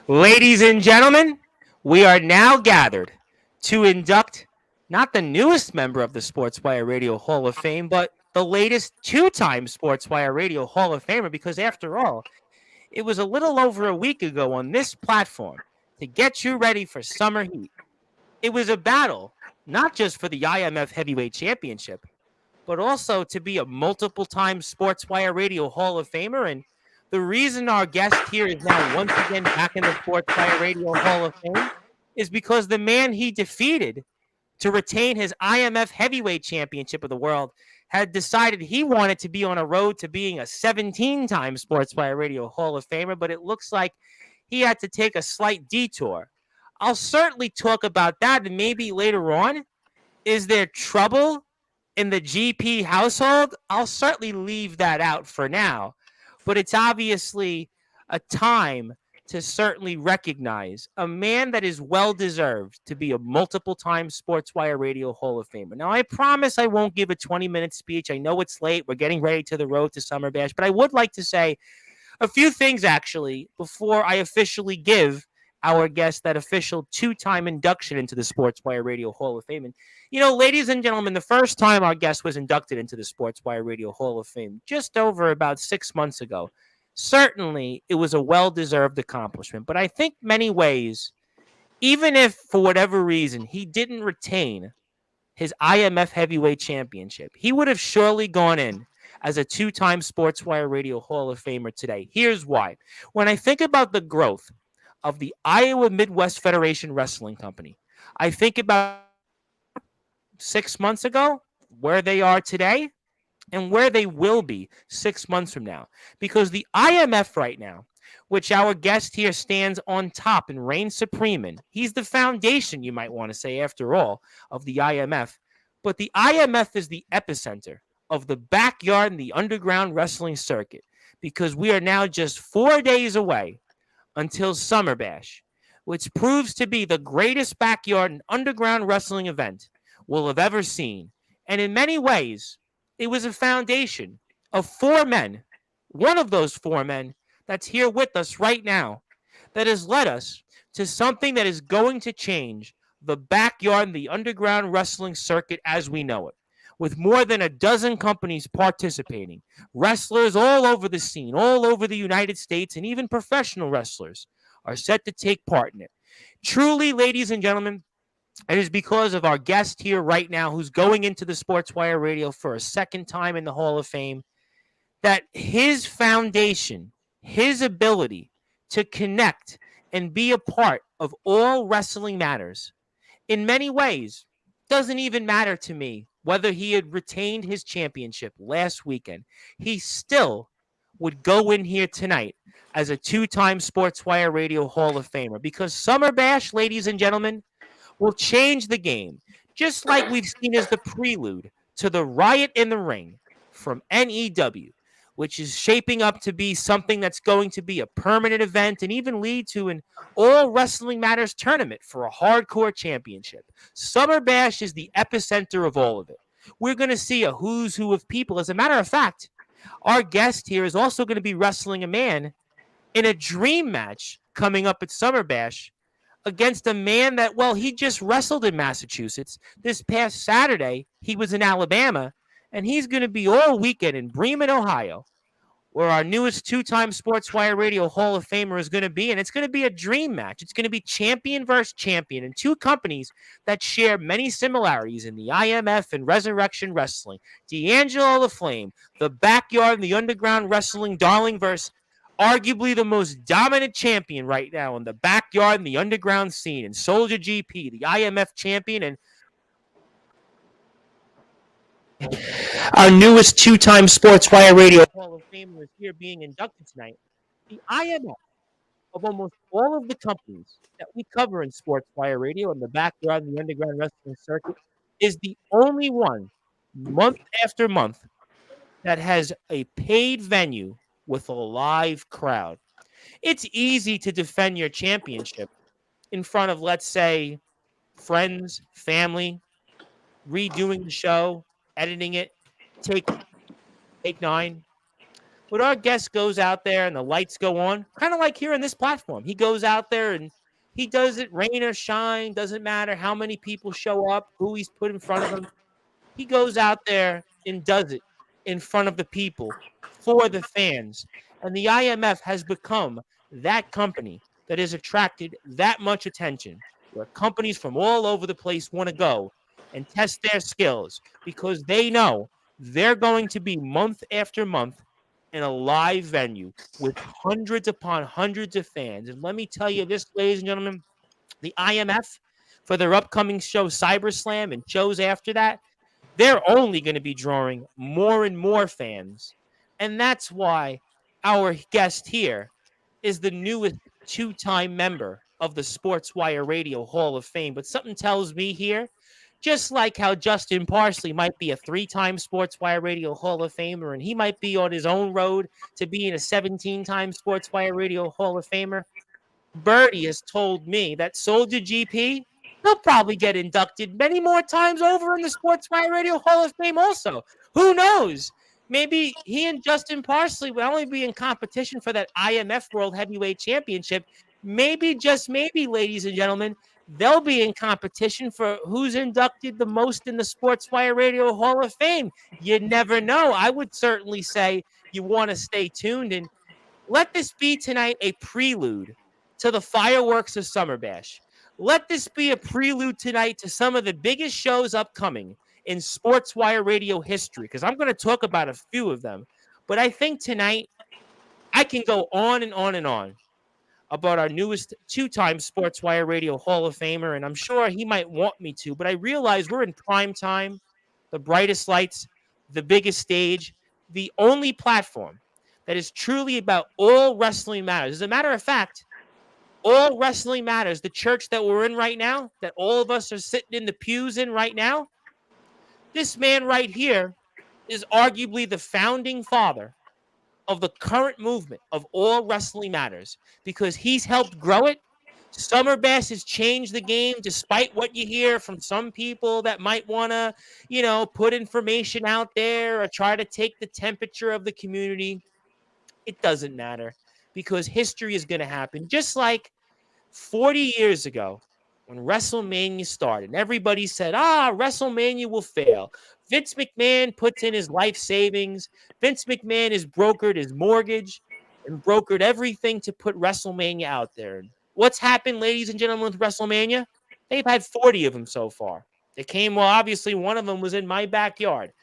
Ladies and gentlemen, we are now gathered to induct not the newest member of the Sportswire Radio Hall of Fame, but the latest two-time Sportswire Radio Hall of Famer, because after all, it was a little over a week ago on this platform to get you ready for summer heat. It was a battle, not just for the IMF Heavyweight Championship, but also to be a multiple time Sportswire Radio Hall of Famer. And the reason our guest here is now once again back in the Sportswire Radio Hall of Fame is because the man he defeated to retain his IMF Heavyweight Championship of the World had decided he wanted to be on a road to being a 17-time Sportswire Radio Hall of Famer, but it looks like he had to take a slight detour. I'll certainly talk about that, and maybe later on, is there trouble in the GP household? I'll certainly leave that out for now, but it's obviously a time to certainly recognize a man that is well deserved to be a multiple time Sportswire Radio Hall of Famer. Now, I promise I won't give a 20-minute speech. I know it's late. We're getting ready to the road to Summer Bash, but I would like to say a few things actually before I officially give our guest that official two-time induction into the Sportswire Radio Hall of Fame. And, ladies and gentlemen, the first time our guest was inducted into the Sportswire Radio Hall of Fame, just over about 6 months ago, certainly it was a well-deserved accomplishment. But I think many ways, even if for whatever reason he didn't retain his IMF Heavyweight Championship, he would have surely gone in as a two-time Sportswire Radio Hall of Famer today. Here's why. When I think about the growth of the Iowa Midwest Federation Wrestling Company, I think about 6 months ago, where they are today, and where they will be 6 months from now. Because the IMF right now, which our guest here stands on top and reigns supreme in, he's the foundation, you might want to say, after all, of the IMF. But the IMF is the epicenter of the backyard and the underground wrestling circuit, because we are now just 4 days away until Summer Bash, which proves to be the greatest backyard and underground wrestling event we'll have ever seen. And in many ways, it was a foundation of four men, one of those four men that's here with us right now, that has led us to something that is going to change the backyard and the underground wrestling circuit as we know it. With more than a dozen companies participating, wrestlers all over the scene, all over the United States, and even professional wrestlers are set to take part in it. Truly, ladies and gentlemen, it is because of our guest here right now, who's going into the Sportswire Radio for a second time in the Hall of Fame, that his foundation, his ability to connect and be a part of all wrestling matters, in many ways, doesn't even matter to me whether he had retained his championship last weekend. He still would go in here tonight as a two-time Sportswire Radio Hall of Famer, because Summer Bash, ladies and gentlemen, will change the game, just like we've seen as the prelude to the Riot in the Ring from NEW, which is shaping up to be something that's going to be a permanent event and even lead to an All Wrestling Matters tournament for a hardcore championship. Summer Bash is the epicenter of all of it. We're going to see a who's who of people. As a matter of fact, our guest here is also going to be wrestling a man in a dream match coming up at Summer Bash against a man that, well, he just wrestled in Massachusetts. This past Saturday, he was in Alabama, and he's going to be all weekend in Bremen, Ohio, where our newest two-time Sportswire Radio Hall of Famer is going to be, and it's going to be a dream match. It's going to be champion versus champion, and two companies that share many similarities in the IMF and Resurrection Wrestling. D'Angelo the Flame, the backyard and the underground wrestling darling versus arguably the most dominant champion right now in the backyard and the underground scene, and Soulja GP, the IMF champion, and our newest two-time Sportswire Radio Hall of Famer is here being inducted tonight. The IMF of almost all of the companies that we cover in Sportswire Radio and the backyard and the underground wrestling circuit is the only one, month after month, that has a paid venue with a live crowd. It's easy to defend your championship in front of, let's say, friends, family, redoing the show, editing it, take 9. But our guest goes out there and the lights go on, kind of like here on this platform. He goes out there and he does it rain or shine. Doesn't matter how many people show up, who he's put in front of him. He goes out there and does it in front of the people for the fans. And the IMF has become that company that has attracted that much attention, where companies from all over the place want to go and test their skills because they know they're going to be month after month in a live venue with hundreds upon hundreds of fans. And let me tell you this, ladies and gentlemen, the IMF, for their upcoming show, CyberSlam, and shows after that, they're only going to be drawing more and more fans. And that's why our guest here is the newest two-time member of the Sportswire Radio Hall of Fame. But something tells me here, just like how Justin Parsley might be a three-time Sportswire Radio Hall of Famer, and he might be on his own road to being a 17-time Sportswire Radio Hall of Famer, Birdie has told me that Soulja GP, he'll probably get inducted many more times over in the Sportswire Radio Hall of Fame also. Who knows? Maybe he and Justin Parsley will only be in competition for that IMF World Heavyweight Championship. Maybe, just maybe, ladies and gentlemen, they'll be in competition for who's inducted the most in the Sportswire Radio Hall of Fame. You never know. I would certainly say you want to stay tuned, and let this be tonight a prelude to the fireworks of Summer Bash. Let this be a prelude tonight to some of the biggest shows upcoming in Sportswire Radio history, because I'm going to talk about a few of them. But I think tonight I can go on and on and on about our newest two-time Sportswire Radio Hall of Famer, and I'm sure he might want me to, but I realize we're in prime time, the brightest lights, the biggest stage, the only platform that is truly about all wrestling matters. As a matter of fact, all wrestling matters. The church that we're in right now, that all of us are sitting in the pews in right now, this man right here is arguably the founding father of the current movement of all wrestling matters because he's helped grow it. Summer Bash has changed the game, despite what you hear from some people that might want to, put information out there or try to take the temperature of the community. It doesn't matter because history is going to happen. Just like 40 years ago when WrestleMania started, and everybody said, WrestleMania will fail. Vince McMahon puts in his life savings. Vince McMahon has brokered his mortgage and brokered everything to put WrestleMania out there. And what's happened, ladies and gentlemen, with WrestleMania? They've had 40 of them so far. They came, well, obviously one of them was in my backyard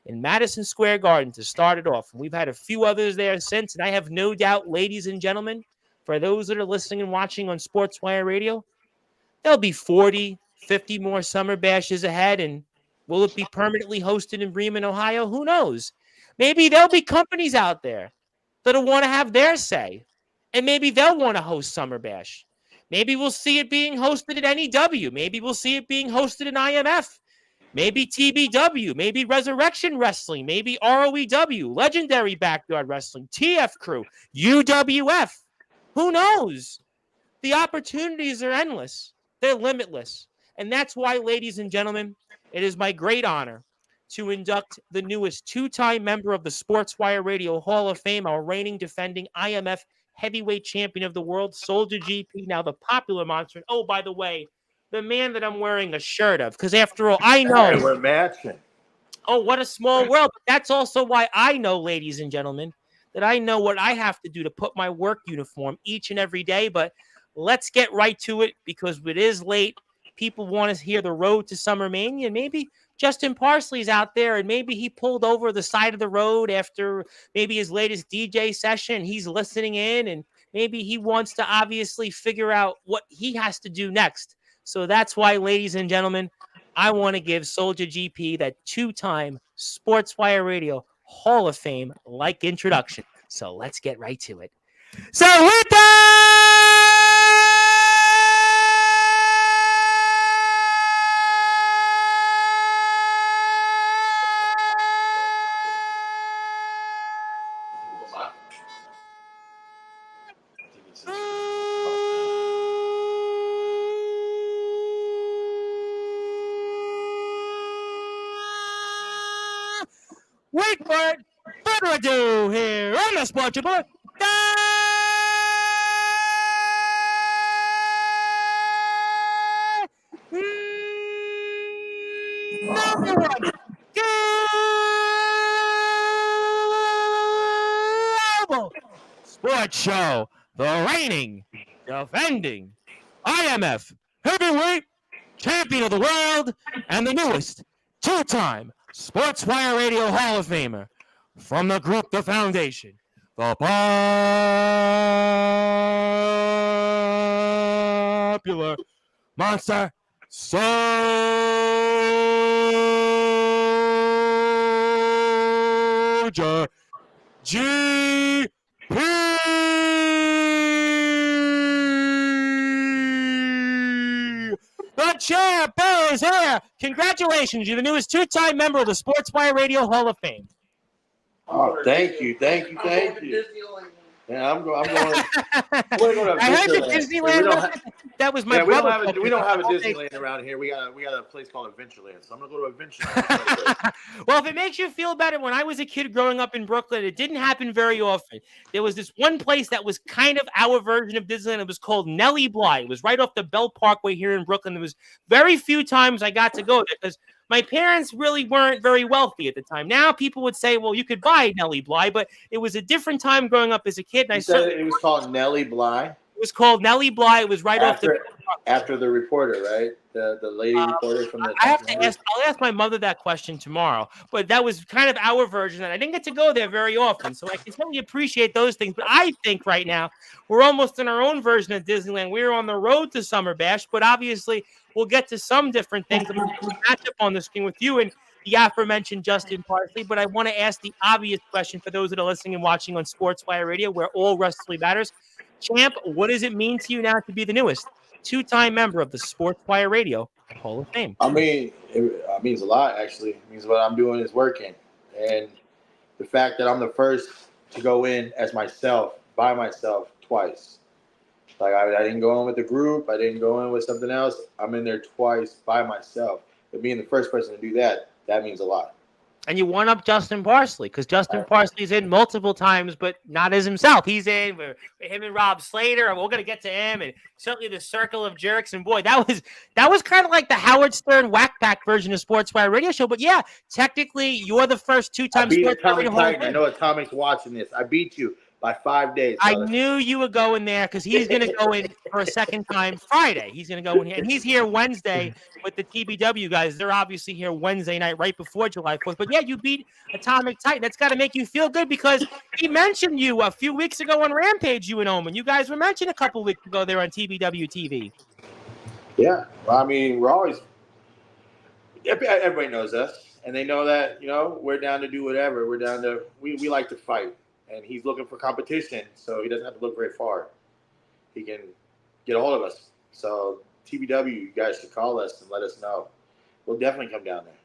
in Madison Square Garden to start it off. And we've had a few others there since, and I have no doubt, ladies and gentlemen, for those that are listening and watching on Sportswire Radio, there'll be 40, 50 more Summer Bashes ahead, and will it be permanently hosted in Bremen, Ohio? Who knows? Maybe there'll be companies out there that'll want to have their say, and maybe they'll want to host Summer Bash. Maybe we'll see it being hosted at NEW. Maybe we'll see it being hosted in IMF. Maybe TBW, maybe Resurrection Wrestling, maybe ROEW, Legendary Backyard Wrestling, TF Crew, UWF. Who knows? The opportunities are endless. They're limitless. And that's why, ladies and gentlemen, it is my great honor to induct the newest two-time member of the Sportswire Radio Hall of Fame, our reigning defending IMF heavyweight champion of the world, Soulja GP, now the popular monster. And, oh, by the way, the man that I'm wearing a shirt of, because after all, I know. Hey, we're matching. Oh, what a small world. But that's also why I know, ladies and gentlemen, that I know what I have to do to put my work uniform each and every day. But let's get right to it because it is late. People want to hear the road to SummerMania. Maybe Justin Parsley's out there and maybe he pulled over the side of the road after maybe his latest DJ session. He's listening in and maybe he wants to obviously figure out what he has to do next. So that's why, ladies and gentlemen, I want to give Soulja GP that two-time Sportswire Radio Hall of Fame-like introduction. So let's get right to it. So with that, wait for it. further ado, here on the Sportzwire, number one global sports show, the reigning, defending IMF heavyweight champion of the world, and the newest two-time Sportswire Radio Hall of Famer from the group, the foundation, the popular monster, Soulja GP. The champ is here. Congratulations. You're the newest two-time member of the Sportswire Radio Hall of Fame. Oh, thank you. Yeah, I'm going. I heard the Disneyland. That was my brother. We don't have a Disneyland around here. We got a place called Adventureland. So I'm gonna go to Adventureland. Well, if it makes you feel better, when I was a kid growing up in Brooklyn, it didn't happen very often. There was this one place that was kind of our version of Disneyland. It was called Nellie Bly. It was right off the Bell Parkway here in Brooklyn. There was very few times I got to go there because my parents really weren't very wealthy at the time. Now people would say, well, you could buy Nellie Bly, but it was a different time growing up as a kid. And it was called Nellie Bly? It was called Nellie Bly. It was right after the reporter, right? The lady reporter from the... I'll ask my mother that question tomorrow. But that was kind of our version. And I didn't get to go there very often. So I can totally appreciate those things. But I think right now we're almost in our own version of Disneyland. We're on the road to Summer Bash, but obviously we'll get to some different things. I'm going to match up on the screen with you and the aforementioned Justin Parsley. But I want to ask the obvious question for those that are listening and watching on Sportswire Radio, where all wrestling matters. Champ, what does it mean to you now to be the newest two-time member of the Sportswire Radio Hall of Fame? I mean, it means a lot, actually. It means what I'm doing is working. And the fact that I'm the first to go in as myself, by myself, twice. Like, I didn't go in with the group. I didn't go in with something else. I'm in there twice by myself. But being the first person to do that, that means a lot. And you one up Justin Parsley, because Justin Parsley's in multiple times, but not as himself. He's in with him and Rob Slater, and we're gonna get to him, and certainly the Circle of Jerks. And boy, that was kind of like the Howard Stern Whack Pack version of Sportswire Radio Show. But yeah, technically, you're the first two-time Sportswire Radio Hall. I know Atomic's watching this. I beat you by 5 days. I knew you were going there because he's going to go in for a second time Friday. He's going to go in here. And he's here Wednesday with the TBW guys. They're obviously here Wednesday night right before July 4th. But, yeah, you beat Atomic Titan. That's got to make you feel good because he mentioned you a few weeks ago on Rampage, you and Omen. You guys were mentioned a couple weeks ago there on TBW TV. Yeah. Well, I mean, we're always – everybody knows us. And they know that, we're down to do whatever. We're down to – we like to fight. And he's looking for competition, so he doesn't have to look very far. He can get a hold of us. So TBW, you guys should call us and let us know. We'll definitely come down there.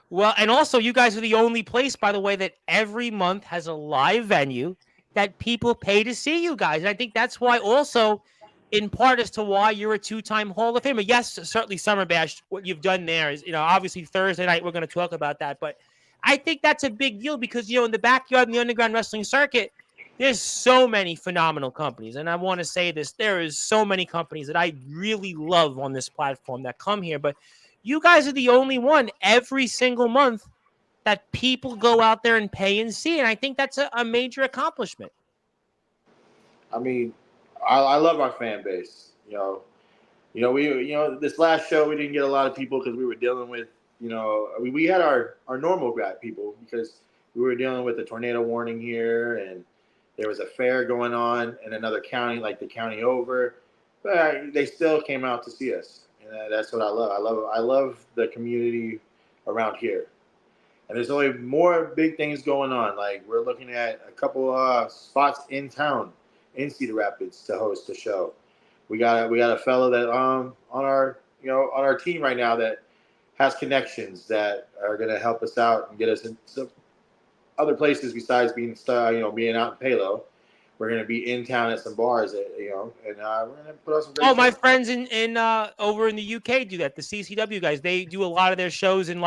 Well, and also you guys are the only place, by the way, that every month has a live venue that people pay to see you guys. And I think that's why also, in part as to why you're a two-time Hall of Famer. Yes, certainly Summer Bash, what you've done there is, obviously Thursday night, we're going to talk about that, but I think that's a big deal because, in the backyard in the underground wrestling circuit, there's so many phenomenal companies. And I want to say this, there is so many companies that I really love on this platform that come here. But you guys are the only one every single month that people go out there and pay and see. And I think that's a major accomplishment. I mean, I love our fan base. This last show, we didn't get a lot of people because we were dealing with, we had our normal grad people because we were dealing with a tornado warning here and there was a fair going on in another county, like the county over, but they still came out to see us. And that's what I love. I love the community around here. And there's only more big things going on. Like we're looking at a couple spots in town in Cedar Rapids to host the show. We got a fellow that on our team right now that has connections that are going to help us out and get us into other places besides being out in Palo. We're going to be in town at some bars, and we're going to put on some great shows. My friends in over in the UK do that. The CCW guys, they do a lot of their shows in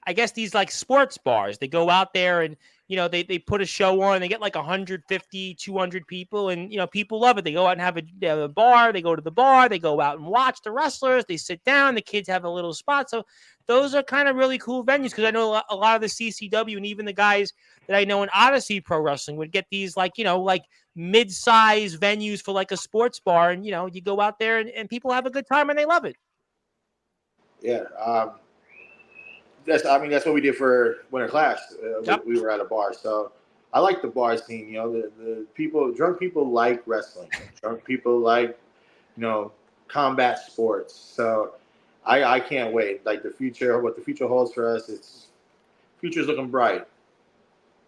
I guess these like sports bars. They go out there and they put a show on. They get like 150, 200 people, and people love it. They go out and they have a bar. They go to the bar. They go out and watch the wrestlers. They sit down. The kids have a little spot. So those are kind of really cool venues because I know a lot of the CCW and even the guys that I know in Odyssey Pro Wrestling would get these like mid-size venues for like a sports bar, and you go out there and people have a good time and they love it. Yeah, that's what we did for Winter Clash. Yep. We were at a bar, so I like the bar scene. The people, drunk people like wrestling. Drunk people like combat sports. So I can't wait. Like what the future holds for us, future's looking bright.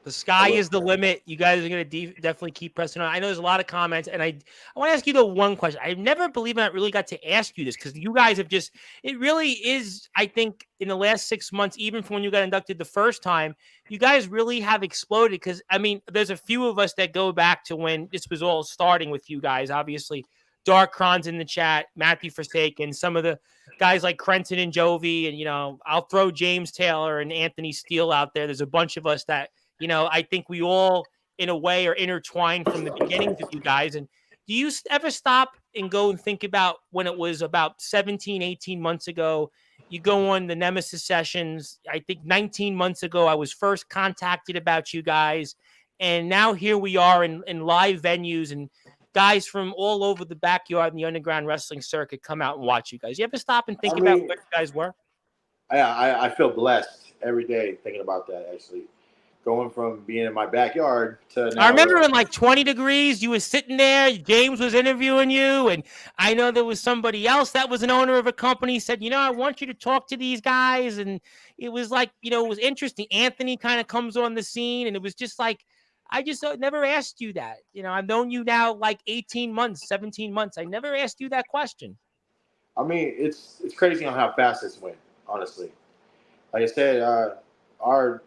The sky is the limit. You guys are going to definitely keep pressing on. I know there's a lot of comments, and I want to ask you the one question. I've never believed I really got to ask you this because you guys have it really is, I think, in the last 6 months, even from when you got inducted the first time, you guys really have exploded because, I mean, there's a few of us that go back to when this was all starting with you guys, obviously. Dark Cron's in the chat, Matthew Forsaken, some of the guys like Crenton and Jovi, and, I'll throw James Taylor and Anthony Steele out there. There's a bunch of us that, I think we all, in a way, are intertwined from the beginnings of you guys. And do you ever stop and go and think about when it was about 17, 18 months ago? You go on the Nemesis sessions. I think 19 months ago, I was first contacted about you guys. And now here we are in live venues, and guys from all over the backyard and the underground wrestling circuit come out and watch you guys. You ever stop and think about where you guys were? I feel blessed every day thinking about that, actually. Going from being in my backyard to now. I remember in like 20 degrees, you were sitting there, James was interviewing you, and I know there was somebody else that was an owner of a company said, I want you to talk to these guys, and it was like, it was interesting. Anthony kind of comes on the scene, and it was just like, I just never asked you that. I've known you now like 18 months, 17 months. I never asked you that question. I mean, it's crazy on how fast this went, honestly. Like I said, our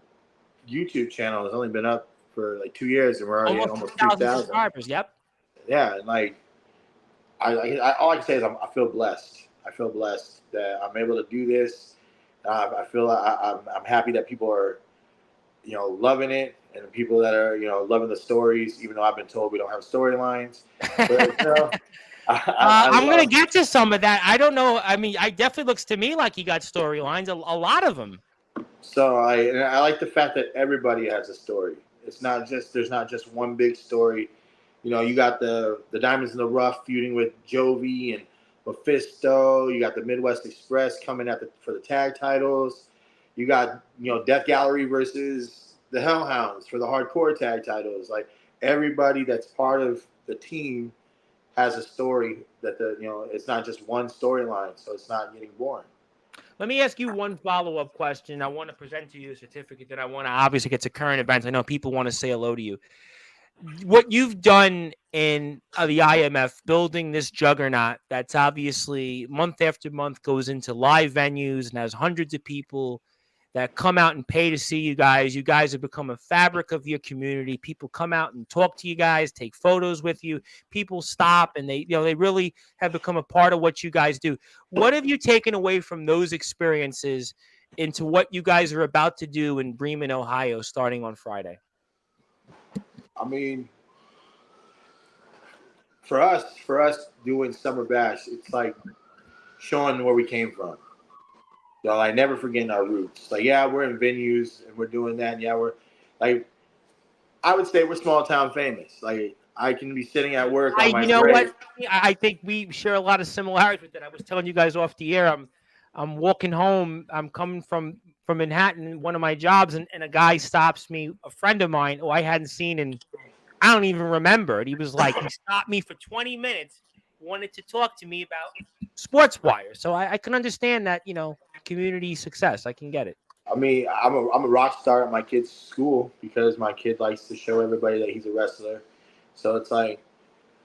YouTube channel has only been up for like 2 years, and we're already at almost 2,000 subscribers. Yep. Yeah, and like all I can say is I feel blessed. I feel blessed that I'm able to do this. I feel I'm happy that people are loving it, and people that are loving the stories. Even though I've been told we don't have storylines, but I'm gonna get to some of that. I don't know. I mean, I definitely looks to me like you got storylines. A lot of them. So I like the fact that everybody has a story. There's not just one big story. You got the Diamonds in the Rough feuding with Jovi and Mephisto. You got the Midwest Express coming for the tag titles. You got Death Gallery versus the Hellhounds for the hardcore tag titles. Like everybody that's part of the team has a story that it's not just one storyline, so it's not getting boring. Let me ask you one follow-up question. I want to present to you a certificate that I want to obviously get to current events. I know people want to say hello to you. What you've done in the IMF, building this juggernaut that's obviously month after month goes into live venues and has hundreds of people that come out and pay to see you guys. You guys have become a fabric of your community. People come out and talk to you guys, take photos with you. People stop, and they really have become a part of what you guys do. What have you taken away from those experiences into what you guys are about to do in Bremen, Ohio, starting on Friday? I mean, for us doing Summer Bash, it's like showing where we came from. Like never forgetting our roots. Like, yeah, we're in venues and we're doing that. And yeah, we're like, I would say we're small town famous. Like I can be sitting at work on my what? I think we share a lot of similarities with that. I was telling you guys off the air. I'm walking home. I'm coming from Manhattan, one of my jobs, and a guy stops me, a friend of mine who I hadn't seen in, I don't even remember it. He was like, he stopped me for 20 minutes, wanted to talk to me about Sportswire. So I can understand that, community success. I can get it. I mean, I'm a rock star at my kid's school because my kid likes to show everybody that he's a wrestler. So it's like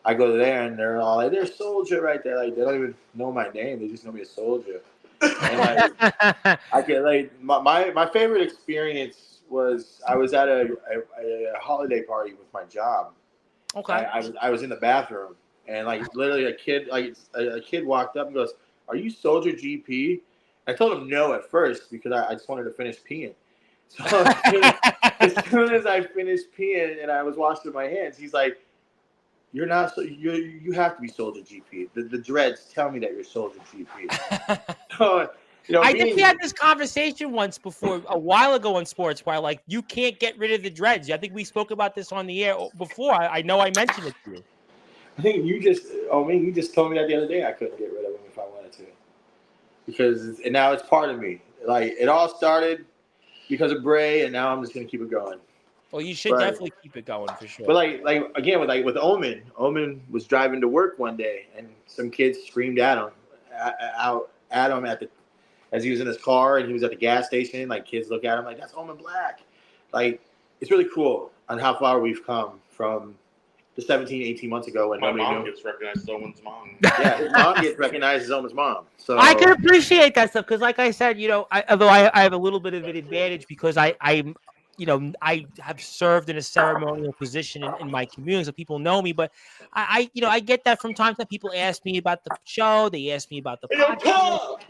I go there and they're all like, "There's Soulja right there." Like they don't even know my name; they just know me as Soulja. And like, I get like my favorite experience was I was at a holiday party with my job. Okay. I was in the bathroom and like literally a kid walked up and goes, "Are you Soulja GP?" I told him no at first because I just wanted to finish peeing. So as soon as I finished peeing and I was washing my hands, he's like, "You're not. You have to be Soulja GP. The dreads tell me that you're Soulja GP." So, I think we had this conversation once before, a while ago on Sportswire. Like, you can't get rid of the dreads. I think we spoke about this on the air before. I know I mentioned it to you. I think you just told me that the other day I couldn't get rid of them if I wanted to, because and now it's part of me. Like, it all started because of Bray, and now I'm just gonna keep it going. Well, you should definitely keep it going for sure. But again with Omen was driving to work one day, and some kids screamed at him as he was in his car and he was at the gas station. Like, kids look at him like, "That's Omen Black." Like, it's really cool on how far we've come from the 17, 18 months ago when my mom gets recognized as Omen's mom. Yeah, his mom gets recognized as Omen's mom. So I can appreciate that stuff because, like I said, although I have a little bit of an advantage because I have served in a ceremonial position in my community, so people know me. But I get that from time to time. People ask me about the show. They ask me about the podcast.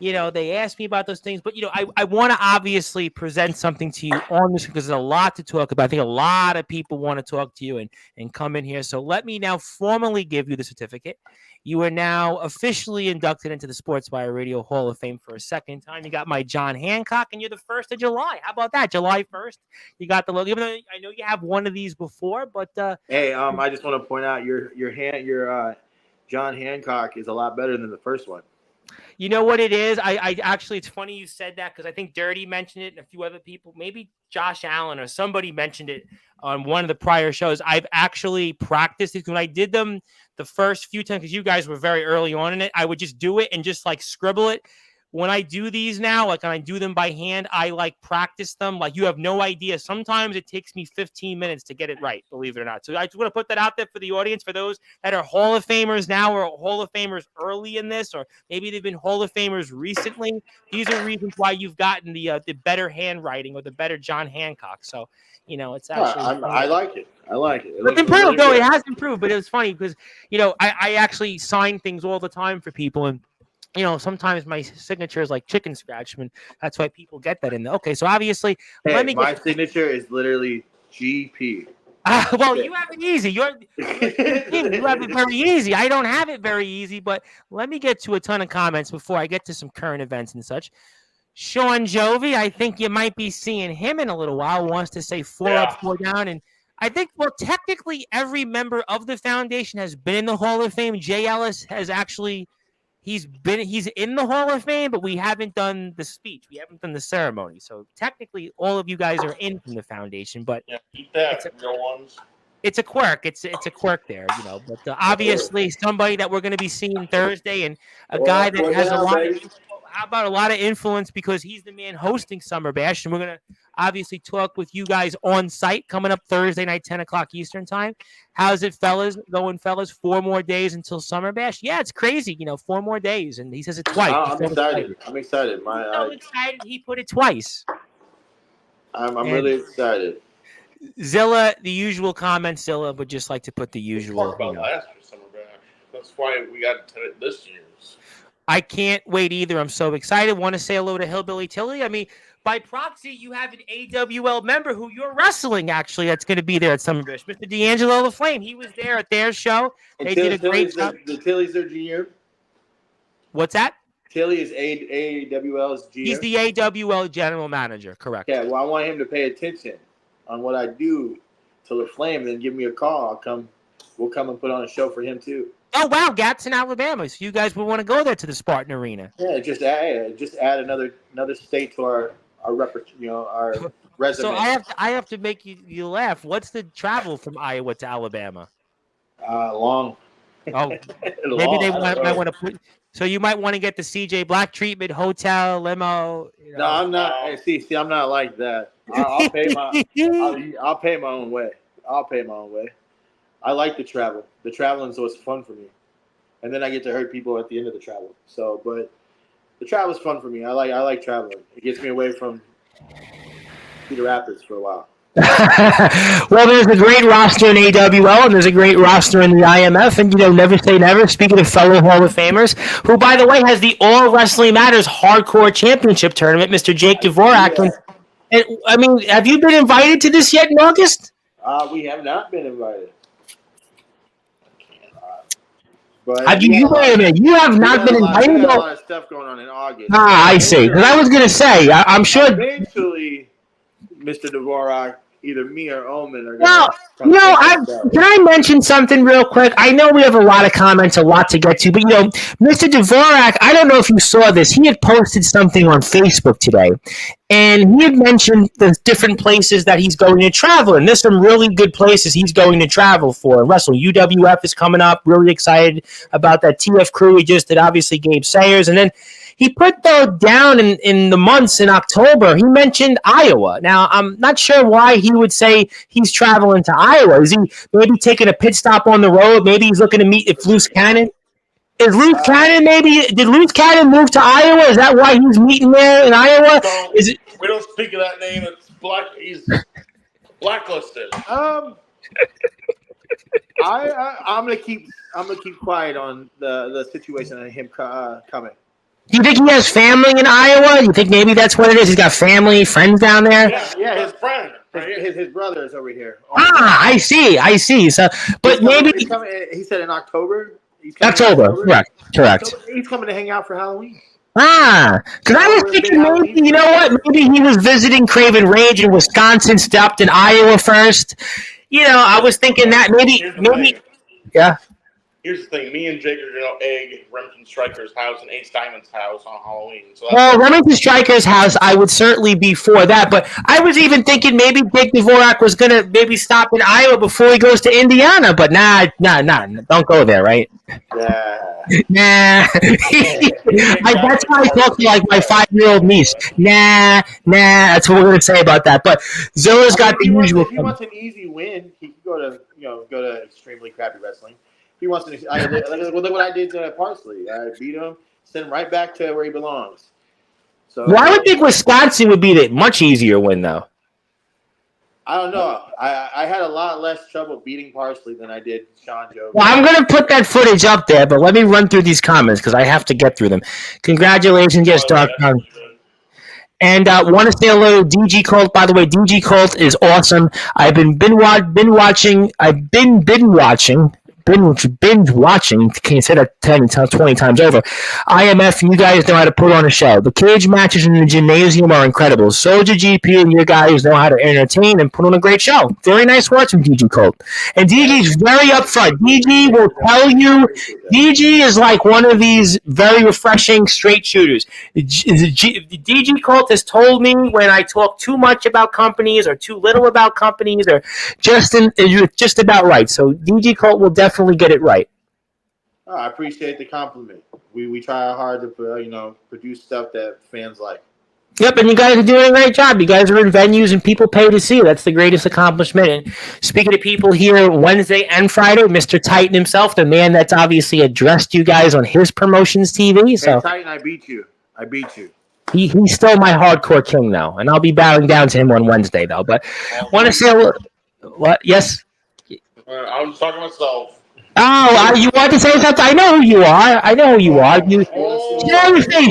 They ask me about those things, but I want to obviously present something to you on this because there's a lot to talk about. I think a lot of people want to talk to you and come in here. So let me now formally give you the certificate. You are now officially inducted into the Sportswire Radio Hall of Fame for a second time. You got my John Hancock, and you're the 1st of July. How about that? July 1st. You got the logo. Even though I know you have one of these before, but hey, I just want to point out your John Hancock is a lot better than the first one. You know what it is? I actually, it's funny you said that because I think Dirty mentioned it and a few other people, maybe Josh Allen or somebody mentioned it on one of the prior shows. I've actually practiced it when I did them the first few times because you guys were very early on in it. I would just do it and just like scribble it. When I do these now, like when I do them by hand, I like practice them. Like, you have no idea. Sometimes it takes me 15 minutes to get it right, believe it or not. So I just want to put that out there for the audience, for those that are Hall of Famers now or Hall of Famers early in this, or maybe they've been Hall of Famers recently. These are reasons why you've gotten the better handwriting or the better John Hancock. So, it's actually. I like it. I like it. It's improved, though. It has improved, but it was funny because, I actually sign things all the time for people, and sometimes my signature is like chicken scratch, and that's why people get that in there. Okay, so obviously, my signature is literally GP. Well, you have it easy. You have it very easy. I don't have it very easy, but let me get to a ton of comments before I get to some current events and such. Sean Jovi, I think you might be seeing him in a little while, wants to say 4 up, 4 down, and I think, well, technically every member of the foundation has been in the Hall of Fame. Jay Ellis has actually... He's in the Hall of Fame, but we haven't done the speech. We haven't done the ceremony. So technically, all of you guys are in from the foundation. But keep that. It's a quirk. It's a quirk there, But obviously, somebody that we're going to be seeing Thursday, and a guy that has a lot. How about a lot of influence because he's the man hosting Summer Bash, and we're going to obviously talk with you guys on site coming up Thursday night, 10 o'clock Eastern time. How's it, fellas? 4 more days until Summer Bash. Yeah, it's crazy. 4 more days, and he says it twice. I'm excited. I'm excited. Excited. He put it twice. I'm really excited. Zilla, the usual comments. Zilla would just like to put the usual. Talk about last year's Summer Bash. That's why we got to this year's. I can't wait either. I'm so excited. Want to say hello to Hillbilly Tilly. I mean, by proxy, you have an AWL member who you're wrestling, actually, that's going to be there at Summer Bash. Mr. D'Angelo LaFlame. He was there at their show. They did a great job. The Tilly's their GM? What's that? Tilly is AWL's GM? He's the AWL general manager, correct. Yeah, well, I want him to pay attention on what I do to LaFlame, and then give me a call. We'll come and put on a show for him, too. Oh, wow, Gadsden, Alabama. So you guys would want to go there to the Spartan Arena. Yeah, just add another state to our our resume. So I have to make you laugh. What's the travel from Iowa to Alabama? Long. Oh, maybe they might want to put. So you might want to get the CJ Black treatment, hotel, limo. No, I'm not. See, I'm not like that. I'll pay my own way. I like the travel. The traveling, so it's fun for me. And then I get to hurt people at the end of the travel. So, but the travel is fun for me. I like traveling. It gets me away from Cedar Rapids for a while. Well, there's a great roster in AWL, and there's a great roster in the IMF, and never say never. Speaking of fellow Hall of Famers, who, by the way, has the All Wrestling Matters Hardcore Championship Tournament, Mr. Jake Dvorak. And I mean, have you been invited to this yet in August? We have not been invited. But Have you? Wait a minute. You have not been invited. We got a lot of stuff going on in August. I see. Because I was going to say, I'm sure. Eventually, Mr. Dvorak, either me or Omen are going Well, can I mention something real quick? I know we have a lot of comments, a lot to get to, but Mr. Dvorak, I don't know if you saw this. He had posted something on Facebook today, and he had mentioned the different places that he's going to travel, and there's some really good places he's going to travel for. Wrestle UWF is coming up. Really excited about that TF crew he just did. Obviously, Gabe Sayers, and then he put down in the months in October. He mentioned Iowa. Now, I'm not sure why he would say he's traveling to Iowa. Is he maybe taking a pit stop on the road? Maybe he's looking to meet if Loose Cannon. Is Loose Cannon did Loose Cannon move to Iowa? Is that why he's meeting there in Iowa? We don't speak of that name. It's he's blacklisted. I'm gonna keep quiet on the situation of him coming. Do you think he has family in Iowa? You think maybe that's what it is? He's got family, friends down there? Yeah, his friend. His brother is over here. I see. So, but maybe he said in October. October, correct. He's coming to hang out for Halloween. Because I was thinking maybe, you know what? Maybe he was visiting Craven Rage in Wisconsin, stopped in Iowa first. I was thinking that maybe. Yeah. Here's the thing. Me and Jake are going to egg Remington Striker's house and Ace Diamond's house on Halloween. Remington Striker's house, I would certainly be for that. But I was even thinking maybe Jake Dvorak was going to maybe stop in Iowa before he goes to Indiana. But nah, don't go there, right? Nah. That's how I talk to my 5-year-old niece. Nah. That's what we're going to say about that. But Zilla's got the usual. If he wants an easy win, he can go to extremely crappy wrestling. He wants to. Look what I did to Parsley. I beat him, sent him right back to where he belongs. So I would think Wisconsin would be the much easier win, though. I don't know. I had a lot less trouble beating Parsley than I did Sean Joe. Well, I'm going to put that footage up there, but let me run through these comments because I have to get through them. Congratulations, yes, Dark. And want to say hello to DG Colt. By the way, DG Colt is awesome. I've been watching. Binge watching, can you say that 20 times over? IMF, you guys know how to put on a show. The cage matches in the gymnasium are incredible. Soulja GP and your guys know how to entertain and put on a great show. Very nice words from DG Colt. And DG's very upfront. DG will tell you, DG is like one of these very refreshing straight shooters. DG Colt has told me when I talk too much about companies or too little about companies or just about right. So DG Colt will definitely get it right. I appreciate the compliment. We try hard to produce stuff that fans like. Yep, and you guys are doing a great job. You guys are in venues and people pay to see you. That's the greatest accomplishment. And speaking of people here Wednesday and Friday, Mr. Titan himself, the man that's obviously addressed you guys on his promotions TV. So hey, Titan, I beat you. He's still my hardcore king though, and I'll be bowing down to him on Wednesday though. But want to say what? Yes. I was talking myself. Oh, you want to say something? I know who you are. You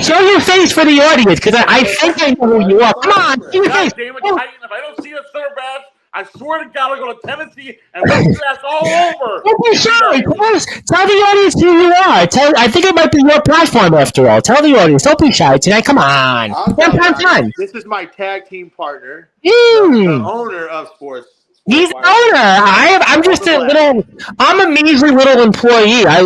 show your face for the audience, because I think I know who you are. Come on, show your face. Damn it, Titan, if I don't see a center badge, I swear to God, I'll go to Tennessee and whip your ass all over. Don't be shy. Tell the audience who you are. I think it might be your platform after all. Tell the audience. Don't be shy tonight. Come on. Time. This is my tag team partner, the owner of Sports. He's the owner. I'm just I'm a measly little employee. I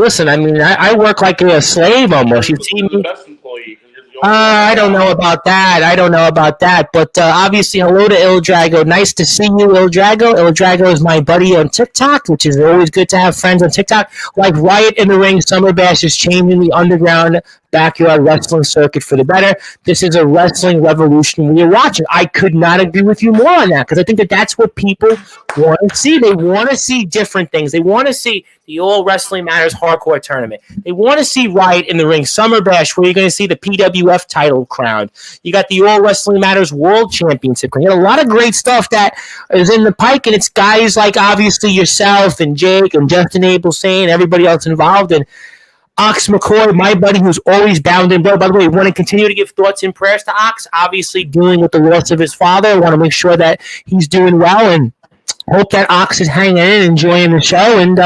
work like a slave almost. You see me? Best employee. I don't know about that. But obviously, hello to Il Drago. Nice to see you, Il Drago. Il Drago is my buddy on TikTok, which is always good to have friends on TikTok. Like Riot in the Ring, Summer Bash is changing the underground backyard wrestling circuit for the better. This is a wrestling revolution we are watching. I could not agree with you more on that because I think that that's what people want to see. They want to see different things. They want to see the All Wrestling Matters Hardcore Tournament. They want to see Riot in the Ring Summer Bash, where you're going to see the PWF title crowned. You got the All Wrestling Matters World Championship. You got a lot of great stuff that is in the pike, and it's guys like obviously yourself and Jake and Justin Abelsane and everybody else involved. And Ox McCoy, my buddy, who's always bound in blood. By the way, we want to continue to give thoughts and prayers to Ox, obviously dealing with the loss of his father. I want to make sure that he's doing well, and hope that Ox is hanging in, enjoying the show, and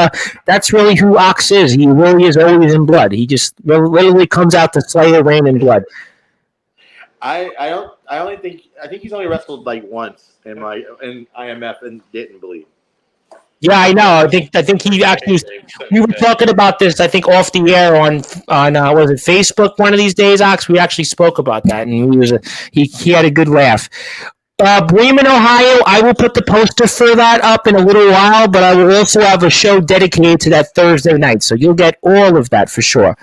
that's really who Ox is. He really is always in blood. He just literally comes out to slay the rain in blood. I think he's only wrestled like once in IMF and didn't bleed. Yeah, I know. I think he actually. We were talking about this. I think off the air on was it Facebook one of these days, Ox? We actually spoke about that, and he had a good laugh. Bremen, Ohio. I will put the poster for that up in a little while, but I will also have a show dedicated to that Thursday night, so you'll get all of that for sure.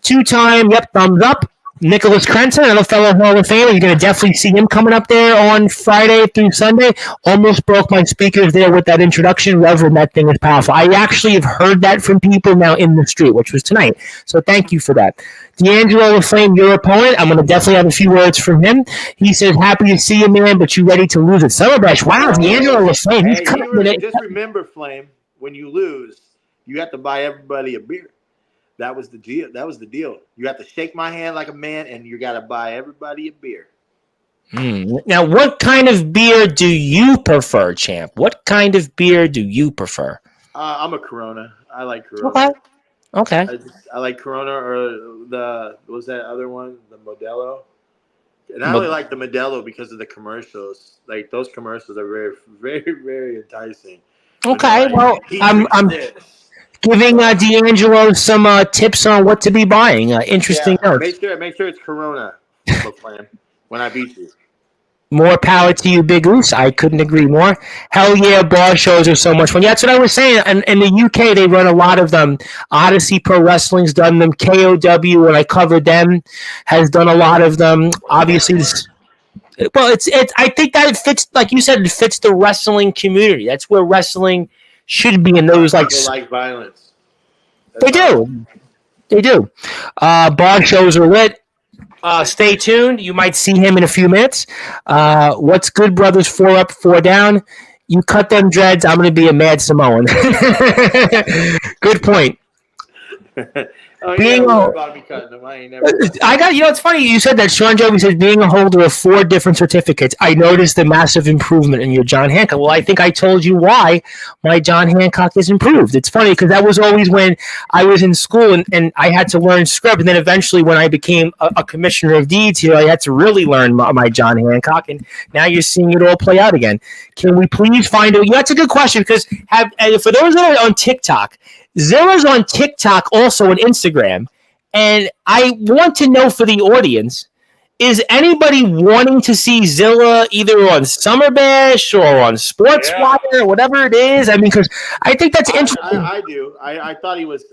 Two-time, thumbs up. Nicholas Crenson, another fellow Hall of Famer. You're going to definitely see him coming up there on Friday through Sunday. Almost broke my speakers there with that introduction. Reverend, that thing is powerful. I actually have heard that from people now in the street, which was tonight. So thank you for that. D'Angelo LaFlame, your opponent. I'm going to definitely have a few words from him. He says, happy to see you, man, but you ready to lose at Summer Bash. Wow, D'Angelo LaFlame. He's coming with it. Just remember, Flame, when you lose, you have to buy everybody a beer. That was the deal. You have to shake my hand like a man, and you got to buy everybody a beer. Now, what kind of beer do you prefer, champ? What kind of beer do you prefer? I'm a Corona. I like Corona. Okay. I like Corona or what was that other one? The Modelo. And I only like the Modelo because of the commercials. Like those commercials are very, very, very enticing. Okay. Well, I'm giving D'Angelo some tips on what to be buying. Interesting notes. Make sure it's Corona, when I beat you. More power to you, Big Goose. I couldn't agree more. Hell yeah, bar shows are so much fun. Yeah, that's what I was saying. And in the UK, they run a lot of them. Odyssey Pro Wrestling's done them. KOW, when I covered them, has done a lot of them. Obviously, it's. I think that it fits, like you said, it fits the wrestling community. That's where wrestling should be in those people like violence. They do. Bar shows are lit. Stay tuned. You might see him in a few minutes. What's good, brothers? 4 up, 4 down. You cut them dreads, I'm going to be a mad Samoan. Good point. It's funny you said that. Sean Jovi says being a holder of 4 different certificates. I noticed a massive improvement in your John Hancock. Well, I think I told you why my John Hancock is improved. It's funny because that was always when I was in school and I had to learn script, and then eventually when I became a commissioner of deeds here, I had to really learn my John Hancock, and now you're seeing it all play out again. Can we please find out? That's a good question because for those that are on TikTok, Zilla's on TikTok also on Instagram, and I want to know for the audience, is anybody wanting to see Zilla either on Summer Bash or on Sportswire or whatever it is? I mean, because I think that's interesting. I do. I thought it was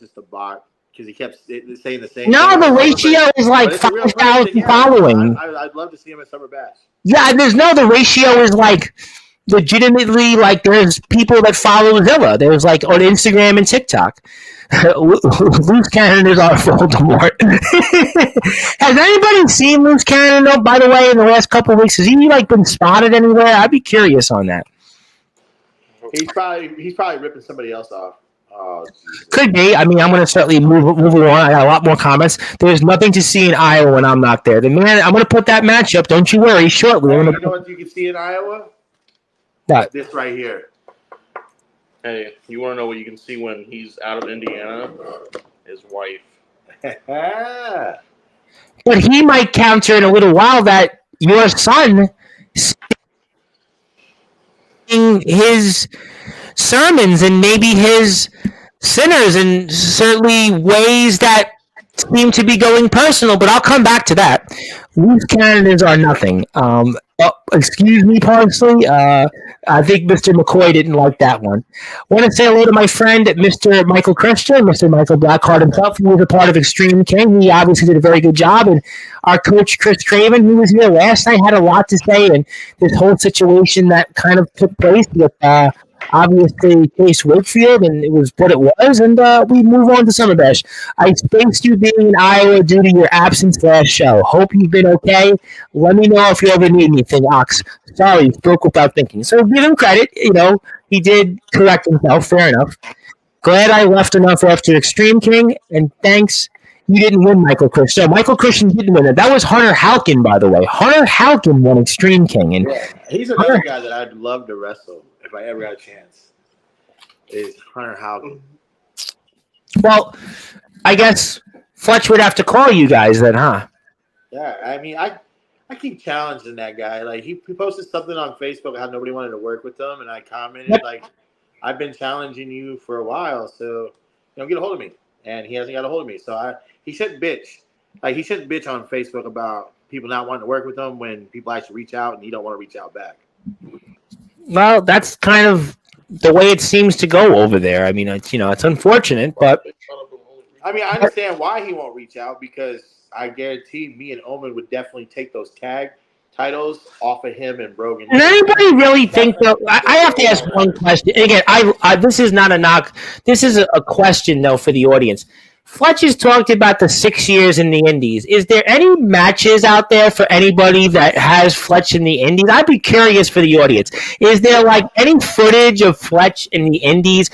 just a bot because he kept saying the same. No, the ratio is like 5,000 following. I'd love to see him at Summer Bash. Yeah, the ratio is like legitimately, like, there's people that follow Zilla. There's like on Instagram and TikTok. Loose Cannon is our Voldemort. Has anybody seen Loose Cannon though, by the way, in the last couple of weeks? Has he like been spotted anywhere? I'd be curious on that. He's probably ripping somebody else off. Oh, could be. I mean, I'm going to certainly move along. I got a lot more comments. There's nothing to see in Iowa when I'm not there. I'm going to put that match up. Don't you worry. Shortly. You know what you can see in Iowa? What? This right here. Hey, you want to know what you can see when he's out of Indiana? His wife. But he might counter in a little while that your son his sermons and maybe his sinners in certainly ways that seem to be going personal, but I'll come back to that. Loose cannons are nothing. Excuse me, Parsley. I think Mr. McCoy didn't like that one. Want to say hello to my friend, Mr. Michael Christian, Mr. Michael Blackheart himself, who was a part of Extreme King. He obviously did a very good job. And our coach, Chris Craven, who was here last night, had a lot to say. And this whole situation that kind of took place with obviously Case Wakefield, and it was what it was, and we move on to Summer Bash. I spaced you being in Iowa due to your absence last show. Hope you've been okay. Let me know if you ever need anything, Ox. Sorry, spoke without thinking. So give him credit. He did correct himself. Fair enough. Glad I left enough after Extreme King, and thanks. You didn't win, Michael Christian. So Michael Christian didn't win it. That was Hunter Halkin, by the way. Hunter Halkin won Extreme King. And he's another guy that I'd love to wrestle if I ever got a chance. Is Hunter Halkin. Well, I guess Fletch would have to call you guys then, huh? Yeah, I mean, I keep challenging that guy. Like, he posted something on Facebook how nobody wanted to work with him, and I commented, like, I've been challenging you for a while, so, get a hold of me. And he hasn't got a hold of me. So he shouldn't bitch. Like, he shouldn't bitch on Facebook about people not wanting to work with him when people actually reach out and he don't want to reach out back. Well, that's kind of the way it seems to go over there. I mean, it's unfortunate, but I mean, I understand why he won't reach out, because I guarantee me and Omen would definitely take those tag titles off of him and Brogan. Does anybody really think that? I have to ask one question. Again, I this is not a knock. This is a question, though, for the audience. Fletch has talked about the 6 years in the Indies. Is there any matches out there for anybody that has Fletch in the Indies? I'd be curious for the audience. Is there any footage of Fletch in the Indies?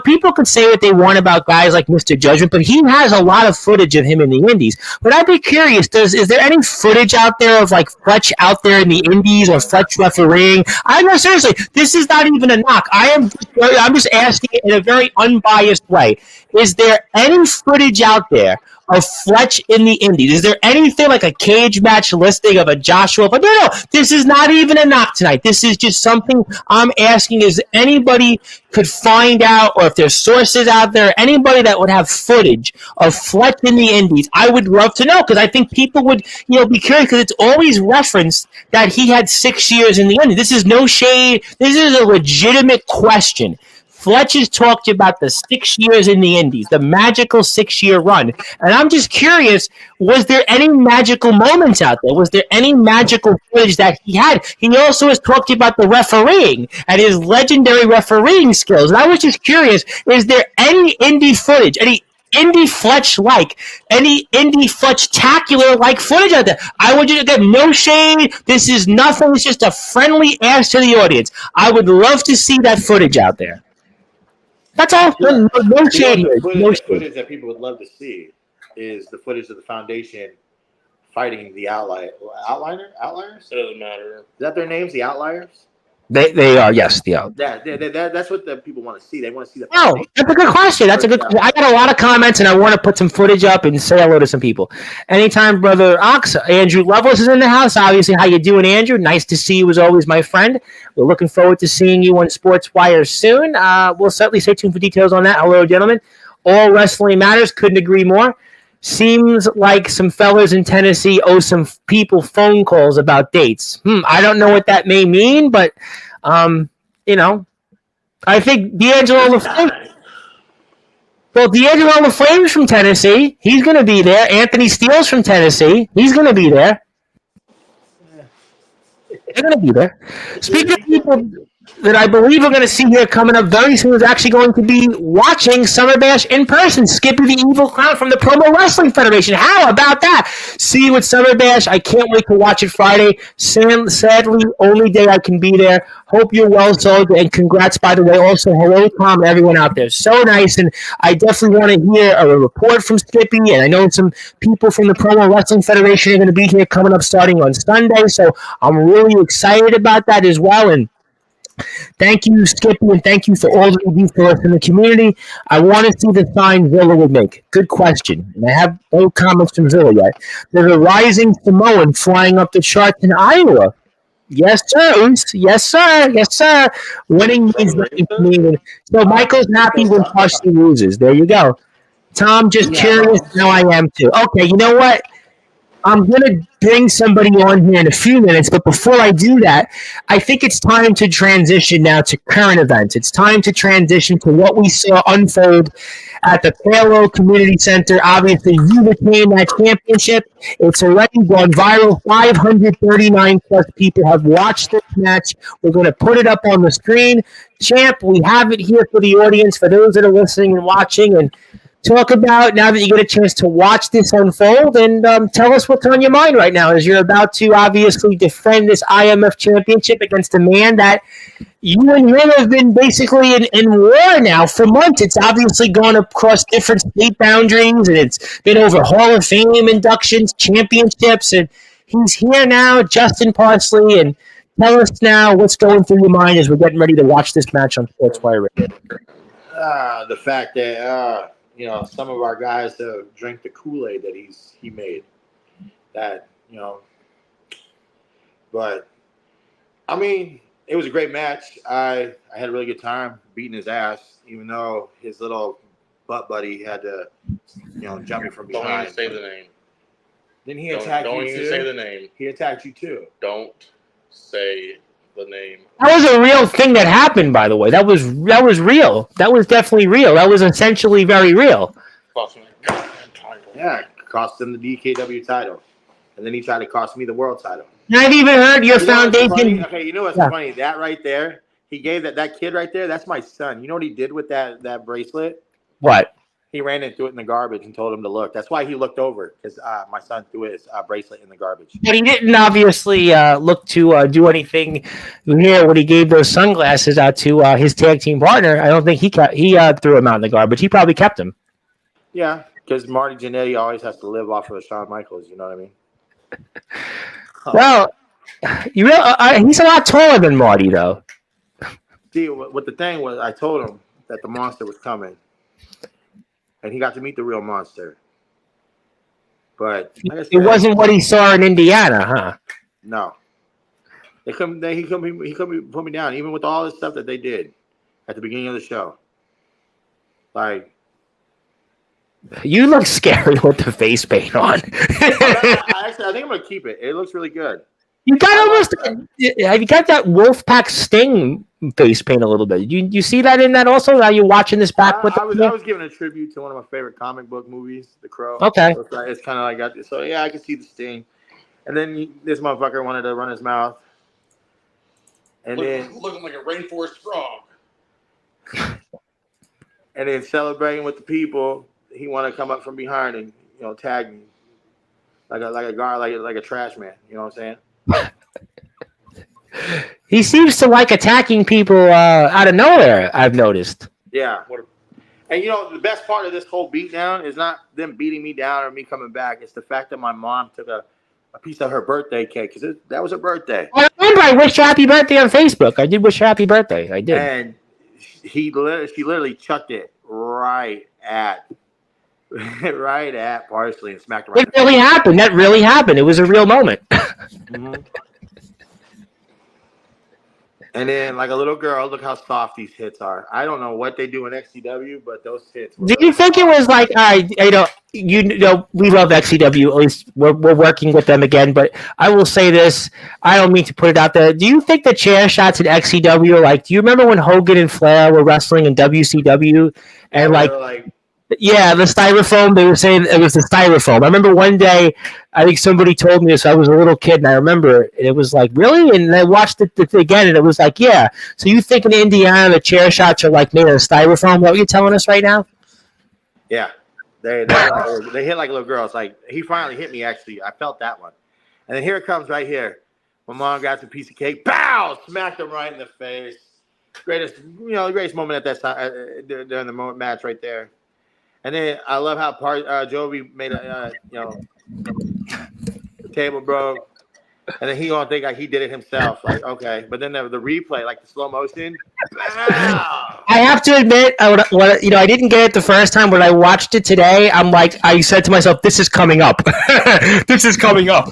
People could say what they want about guys like Mr. Judgment, but he has a lot of footage of him in the Indies. But I'd be curious, is there any footage out there of Fletch out there in the Indies or Fletch refereeing? I know, seriously, this is not even a knock. I'm just asking it in a very unbiased way. Is there any footage out there of Fletch in the Indies? Is there anything like a cage match listing of a Joshua? But no, this is not even a knock tonight. This is just something I'm asking. Is anybody could find out, or if there's sources out there, anybody that would have footage of Fletch in the Indies? I would love to know, because I think people would, be curious, because it's always referenced that he had 6 years in the Indies. This is no shade. This is a legitimate question. Fletch has talked about the 6 years in the Indies, the magical 6-year run. And I'm just curious, was there any magical moments out there? Was there any magical footage that he had? He also has talked about the refereeing and his legendary refereeing skills. And I was just curious, is there any indie footage, any indie Fletch-like, any indie Fletch-tacular-like footage out there? I would just get no shade. This is nothing. It's just a friendly ask to the audience. I would love to see that footage out there. That's all. No shade here. The footage that people would love to see is the footage of the Foundation fighting the Outliers? It doesn't matter. Is that their names, the Outliers? They are, yes. That's what the people want to see. They want to see the Foundation. That's a good question. I got a lot of comments, and I want to put some footage up and say hello to some people. Anytime, Brother Ox. Andrew Lovelace is in the house. Obviously, how you doing, Andrew? Nice to see you as always, my friend. We're looking forward to seeing you on Sportswire soon. We'll certainly stay tuned for details on that. Hello, gentlemen. All wrestling matters. Couldn't agree more. Seems like some fellas in Tennessee owe some people phone calls about dates. I don't know what that may mean, but, I think D'Angelo LaFlame's from Tennessee. He's going to be there. Anthony Steele's from Tennessee. He's going to be there. They're going to be there. Speaking of people that I believe we're going to see here coming up very soon is actually going to be watching Summer Bash in person. Skippy the Evil Clown from the Promo Wrestling Federation. How about that? See you at Summer Bash. I can't wait to watch it Friday. Sadly, only day I can be there. Hope you're well sold, and congrats, by the way. Also, hello, Tom, and everyone out there. So nice, and I definitely want to hear a report from Skippy, and I know some people from the Promo Wrestling Federation are going to be here coming up starting on Sunday, so I'm really excited about that as well, and thank you, Skippy, and thank you for all that you do for us in the community. I want to see the sign Zilla would make. Good question. And I have no comments from Zilla yet. There's a rising Samoan flying up the charts in Iowa. Yes, sir. Oos. Yes, sir. Yes, sir. Winning means nothing to me. So Michael's happy when Parsley loses. There you go. Tom, just Yeah, curious. bro. Now I am too. Okay, you know what? I'm going to bring somebody on here in a few minutes, but before I do that, I think it's time to transition now to current events. It's time to transition to what we saw unfold at the Palo Community Center. Obviously, you retained that championship. It's already gone viral. 539 plus people have watched this match. We're going to put it up on the screen. Champ, we have it here for the audience, for those that are listening and watching, and talk about now that you get a chance to watch this unfold, and tell us what's on your mind right now as you're about to obviously defend this IMF championship against a man that you and him have been basically in war now for months. It's obviously gone across different state boundaries, and it's been over Hall of Fame inductions, championships, and he's here now, Justin Parsley, and tell us now what's going through your mind as we're getting ready to watch this match on Sportswire Radio. The fact that some of our guys have drank the Kool-Aid that he made. That but I mean, it was a great match. I had a really good time beating his ass, even though his little butt buddy had to jump me from behind. Don't even say the name. Didn't he attack you too? Don't even say the name. He attacked you too. Don't say the name. That was a real thing that happened, by the way. That was real. That was definitely real. That was essentially very real. Cost me the goddamn title. Yeah, cost him the DKW title, and then he tried to cost me the world title. And I've even heard your foundation. Okay, you know what's funny? That right there, he gave that kid right there. That's my son. You know what he did with that bracelet? What? He ran and threw it in the garbage and told him to look. That's why he looked over, because my son threw his bracelet in the garbage. But he didn't obviously look to do anything here when he gave those sunglasses out to his tag team partner. I don't think he threw them out in the garbage. He probably kept them. Yeah, because Marty Jannetty always has to live off of Shawn Michaels. You know what I mean? Well, he's a lot taller than Marty, though. See, what the thing was, I told him that the monster was coming, and he got to meet the real monster. But like I said, it wasn't what he saw in Indiana, huh? No, he couldn't put me down, even with all the stuff that they did at the beginning of the show. Like, you look scary with the face paint on. I think I'm gonna keep it. It looks really good. You got you got that Wolfpack Sting face paint a little bit. You see that in that also? Are you watching this back with I was giving a tribute to one of my favorite comic book movies, The Crow. Okay. So it's kind of like that. So yeah, I can see the Sting. And then this motherfucker wanted to run his mouth. And then looking like a rainforest frog. And then celebrating with the people, he wanted to come up from behind and tag me like a guy, like a trash man. You know what I'm saying? He seems to like attacking people out of nowhere, I've noticed. Yeah. And the best part of this whole beatdown is not them beating me down or me coming back. It's the fact that my mom took a piece of her birthday cake, because that was her birthday. I remember I wished her happy birthday on Facebook. I did wish her happy birthday. I did. And she literally chucked it right at Parsley and smacked her right. It really happened. That really happened. It was a real moment. Mm-hmm. And then, like a little girl, look how soft these hits are. I don't know what they do in XCW, but those hits. Do you think it was like, we love XCW, at least we're working with them again, but I will say this, I don't mean to put it out there. Do you think the chair shots in XCW are like, do you remember when Hogan and Flair were wrestling in WCW? And yeah, the styrofoam, they were saying it was the styrofoam. I remember one day, I think somebody told me this, I was a little kid, and I remember it was like, really? And I watched it again, and it was like, yeah. So you think in Indiana, the chair shots are like made of styrofoam? Is that what you're telling us right now? Yeah. They hit like little girls. Like, he finally hit me, actually. I felt that one. And then here it comes right here. My mom got some piece of cake. Pow! Smacked him right in the face. Greatest moment at that time, during the match right there. And then I love how Joey made a the table broke, and then he gonna think like he did it himself. Like, okay, but then the replay, like the slow motion. Wow. I have to admit, I didn't get it the first time. When I watched it today, I said to myself, "This is coming up. This is coming up."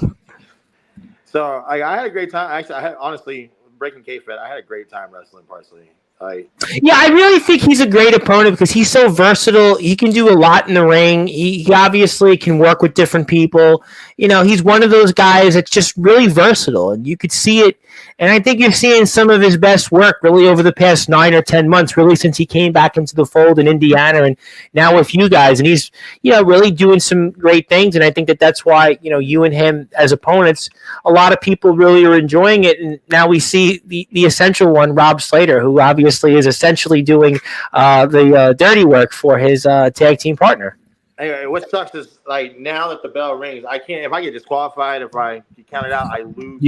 So I had a great time. Actually, honestly, breaking kayfabe, I had a great time wrestling Parsley. Yeah, I really think he's a great opponent because he's so versatile. He can do a lot in the ring. He obviously can work with different people. He's one of those guys that's just really versatile, and you could see it. And I think you're seeing some of his best work really over the past 9 or 10 months, really since he came back into the fold in Indiana and now with you guys. And he's, really doing some great things. And I think that's why, you and him as opponents, a lot of people really are enjoying it. And now we see the essential one, Rob Slater, who obviously is essentially doing the dirty work for his tag team partner. Anyway, what sucks is now that the bell rings, I can't. If I get disqualified, if I get counted out, I lose.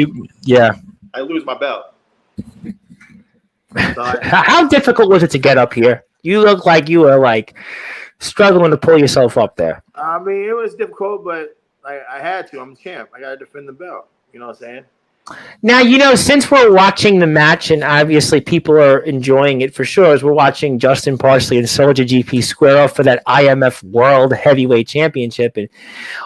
I lose my belt. So How difficult was it to get up here? You look like you were struggling to pull yourself up there. I mean, it was difficult, but I had to. I'm the champ. I got to defend the belt. You know what I'm saying? Now, since we're watching the match, and obviously people are enjoying it for sure, as we're watching Justin Parsley and Soulja GP square off for that IMF World Heavyweight Championship. And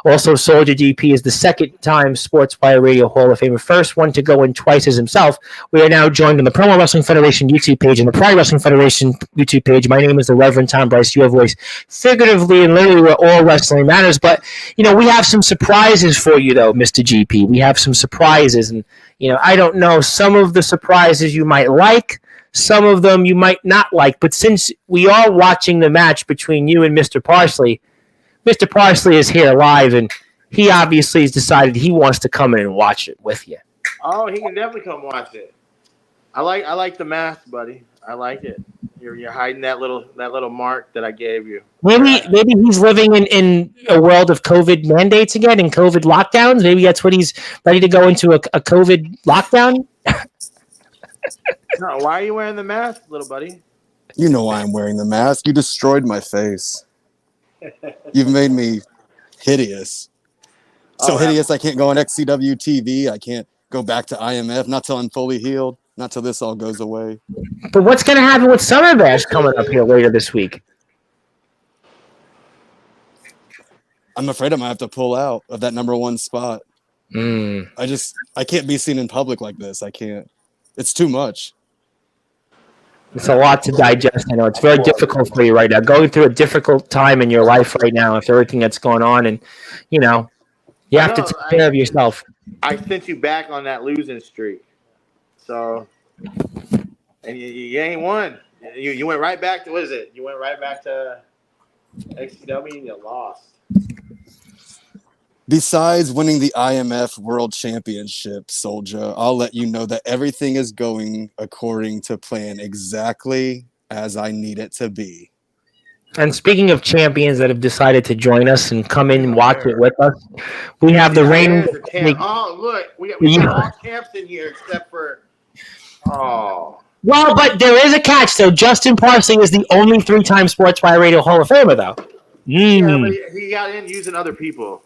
also Soulja GP is the second-time Sportswire Radio Hall of Famer, first one to go in twice as himself. We are now joined on the Promo Wrestling Federation YouTube page and the Pride Wrestling Federation YouTube page. My name is the Reverend Tom Bryce, your voice, figuratively and literally where all wrestling matters. But, we have some surprises for you, though, Mr. GP. We have some surprises, and I don't know, some of the surprises you might like, some of them you might not like. But since we are watching the match between you and Mr. Parsley is here live, and he obviously has decided he wants to come in and watch it with you. Oh, he can definitely come watch it. I like the mask, buddy. I like it. You're hiding that little mark that I gave you. Maybe he's living in a world of COVID mandates again and COVID lockdowns. Maybe that's what he's ready to go into a COVID lockdown. No, why are you wearing the mask, little buddy? You know why I'm wearing the mask. You destroyed my face. You've made me hideous. So hideous I can't go on XCW TV. I can't go back to IMF. Not till I'm fully healed. Not till this all goes away. But what's going to happen with Summer Bash coming up here later this week? I'm afraid I'm going to have to pull out of that number one spot. I can't be seen in public like this. I can't. It's too much. It's a lot to digest. I know it's very difficult for you right now. Going through a difficult time in your life right now after everything that's going on. And, you have to take care of yourself. I sent you back on that losing streak. So, and you ain't won. You went right back to, what is it? You went right back to XCW and you lost. Besides winning the IMF World Championship, Soulja, I'll let you know that everything is going according to plan, exactly as I need it to be. And speaking of champions that have decided to join us and come in and watch it with us, we have the reigning. Oh, look, we got all champs in here except for. Oh. Well, but there is a catch, though. Justin Parsley is the only 3-time Sportswire Radio Hall of Famer, though. Yeah, but he got in using other people.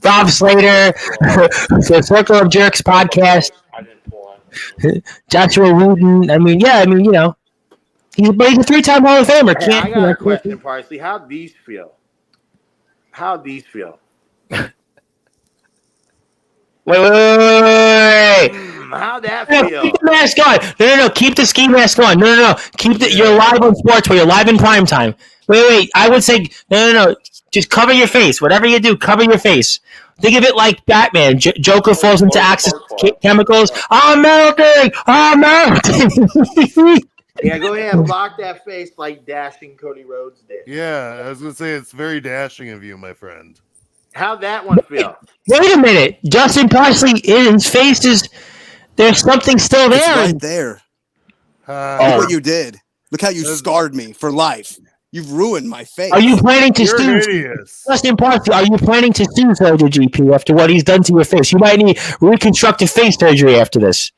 Bob Slater, the Circle of Jerks podcast. I didn't pull on. Joshua Wooten. He's a 3-time Hall of Famer. Hey, I got a question, Parsley. How'd these feel? Wait. How'd that feel? Keep the mask on. No. Keep the ski mask on. No. You're live on Sports, where you're live in prime time. Wait. I would say, no. Just cover your face. Whatever you do, cover your face. Think of it like Batman. Joker falls into Axis chemicals. I'm melting. Yeah, go ahead and block that face like dashing Cody Rhodes did. Yeah, I was going to say, it's very dashing of you, my friend. How'd that one feel? Wait a minute. Justin Parsley, his face is... There's something still there. It's right there. Look what you did. Look how you scarred me for life. You've ruined my face. Are you planning to sue Justin Parsley? Are you planning to sue Soulja GP after what he's done to your face? You might need reconstructive face surgery after this.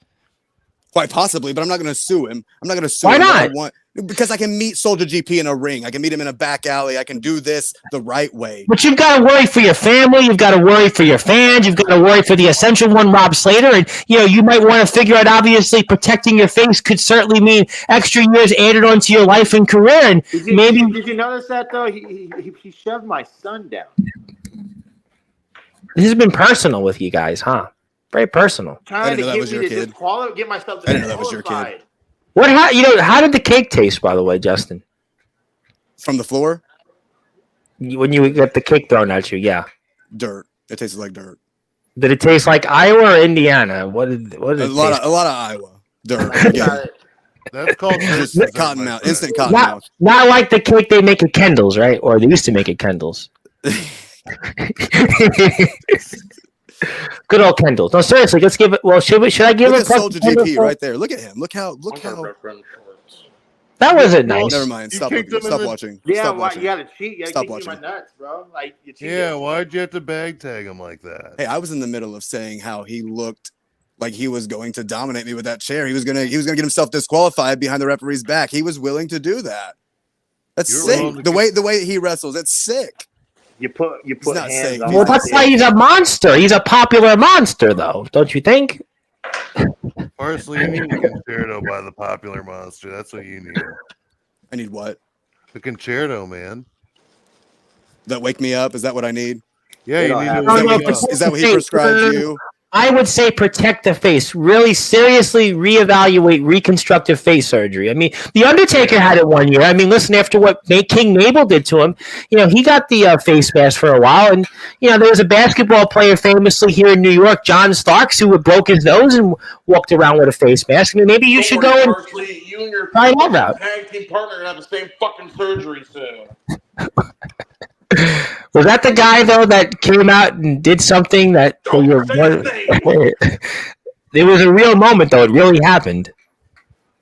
Quite possibly, but I'm not going to sue him. I'm not going to sue him. Why not? Because I can meet Soulja GP in a ring. I can meet him in a back alley. I can do this the right way. But you've got to worry for your family. You've got to worry for your fans. You've got to worry for the essential one, Rob Slater. And, you might want to figure out, obviously, protecting your face could certainly mean extra years added onto your life and career. And did you notice that, though? He shoved my son down. This has been personal with you guys, huh? Very personal. I didn't know that was your kid. Get myself I didn't know that was your kid. How did the cake taste, by the way, Justin? From the floor, When you get the cake thrown at you, yeah. dirt. It tasted like dirt. Did it taste like Iowa or Indiana? What did A it lot taste? of Iowa dirt. Like, Again, That's called just distance, cotton my mouth, friend. instant cotton Not, mouth. not like the cake they make at Kendall's, right? Or they used to make at Kendall's. Good old Kendall's. No, seriously, let's give it. Well, should I give Look it? at Soulja GP right there. Look at him. Look how. That wasn't Well, nice. Never mind. You Stop kicked looking. him in Stop the- watching. Yeah, Stop why watching. you gotta cheat? You gotta Stop kick me in my watching. nuts, bro. Like you cheated. Yeah, why'd you have to bag tag him like that? Hey, I was in the middle of saying how he looked like he was going to dominate me with that chair. He was gonna get himself disqualified behind the referee's back. He was willing to do that. That's You're sick. willing to The way he wrestles, it's sick. You put not hands safe. on Well, my that's why dick. he's a monster. He's a popular monster, though, don't you think? Parsley, you need a concerto by the popular monster. That's what you need. I need what? The concerto, man. That wake me up? Is that what I need? Yeah, They you don't need have- to No, wake no, up. but- Is that what he prescribed you? I would say protect the face. Really seriously reevaluate reconstructive face surgery. I mean, The Undertaker had it 1 year. I mean, listen, after what King Mabel did to him, he got the face mask for a while. And, there was a basketball player famously here in New York, John Starks, who broke his nose and walked around with a face mask. I mean, maybe you should go and Parsley, you and your try that route. tag team partner are gonna have the same fucking surgery soon. Was that the guy, though, that came out and did something that... Don't say his name. It was a real moment, though. It really happened.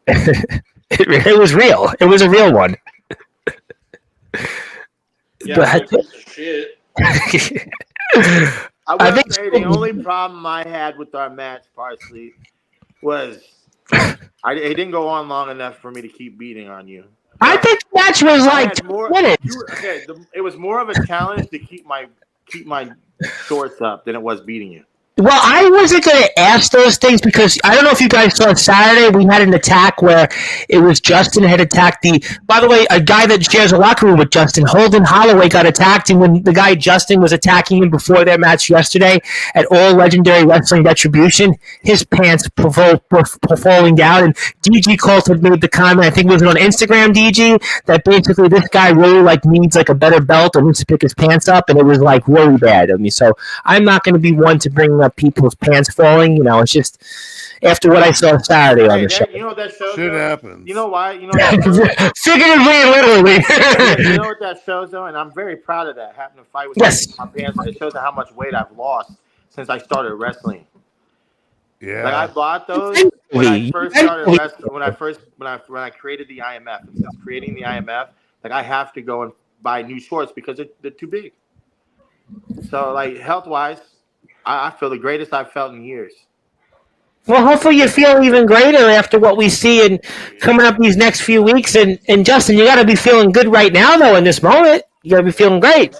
It was real. It was a real one. Yeah, But- piece of shit. I I will think say so. the only problem I had with our match, Parsley, was it didn't go on long enough for me to keep beating on you. I think the match was I like had 2 minutes. it was more of a challenge to keep my shorts up than it was beating you. Well, I wasn't going to ask those things because I don't know if you guys saw Saturday. We had an attack where it was Justin had attacked by the way, a guy that shares a locker room with Justin, Holden Holloway, got attacked. And when the guy Justin was attacking him before their match yesterday at All Legendary Wrestling Retribution, his pants were falling down. And DG Colt had made the comment, I think it was on Instagram, DG, that basically this guy really needs a better belt or needs to pick his pants up. And it was really bad of me. So I'm not going to be one to bring up people's pants falling. It's just after what I saw Saturday on the show. You know what that shows? Shit though? happens. You know why? You know what that shows? Figuratively and literally. You know what that shows though, and I'm very proud of that. Having to fight with Yes. my pants, it shows how much weight I've lost since I started wrestling. Yeah. Like I bought those when I first started wrestling. When I created the IMF, and since creating the IMF, I have to go and buy new shorts because they're too big. So health wise, I feel the greatest I've felt in years. Well, hopefully you feel even greater after what we see and coming up these next few weeks. And Justin, you got to be feeling good right now, though, in this moment. You got to be feeling great.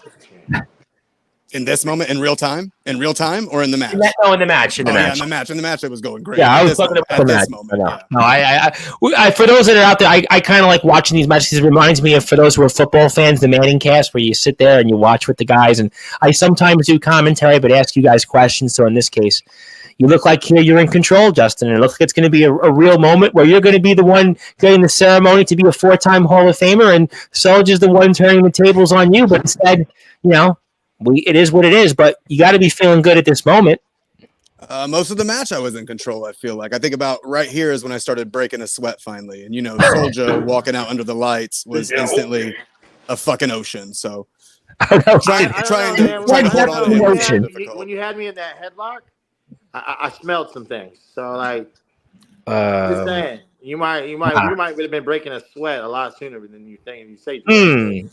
In this moment, in real time, or in the match? In the match. In the match, it was going great. Yeah, I At was this talking moment, about the at match. this moment, yeah. No, I for those that are out there, I kind of like watching these matches. It reminds me of, for those who are football fans, the Manning cast, where you sit there and you watch with the guys. And I sometimes do commentary, but ask you guys questions. So in this case, you look like here you're in control, Justin. And it looks like it's going to be a real moment where you're going to be the one getting the ceremony to be a 4-time Hall of Famer, and Soulja's the one turning the tables on you. But instead, it is what it is. But you got to be feeling good at this moment. Most of the match, I was in control. I feel like I think about right here is when I started breaking a sweat finally, and Soulja walking out under the lights was instantly a fucking ocean. So trying to hold on to him was difficult. When you had me in that headlock, I smelled some things. So just saying, you might have been breaking a sweat a lot sooner than you think. You say.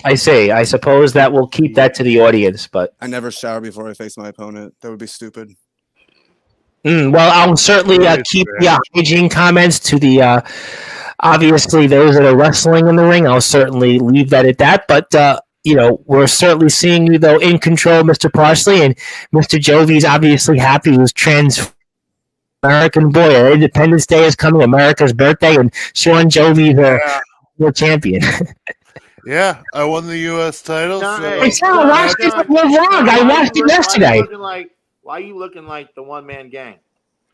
I see. I suppose that we'll keep that to the audience, but I never shower before I face my opponent. That would be stupid. Well, I'll certainly keep the hygiene comments to the obviously those that are wrestling in the ring. I'll certainly leave that at that. But we're certainly seeing you though in control, Mr. Parsley, and Mr. Jovi's obviously happy. He was American boy. Our Independence Day is coming, America's birthday, and Sean Jovi's your champion. Yeah, I won the U.S. title. No, so hey, I saw I watched it yesterday. Why are you looking like the one man gang?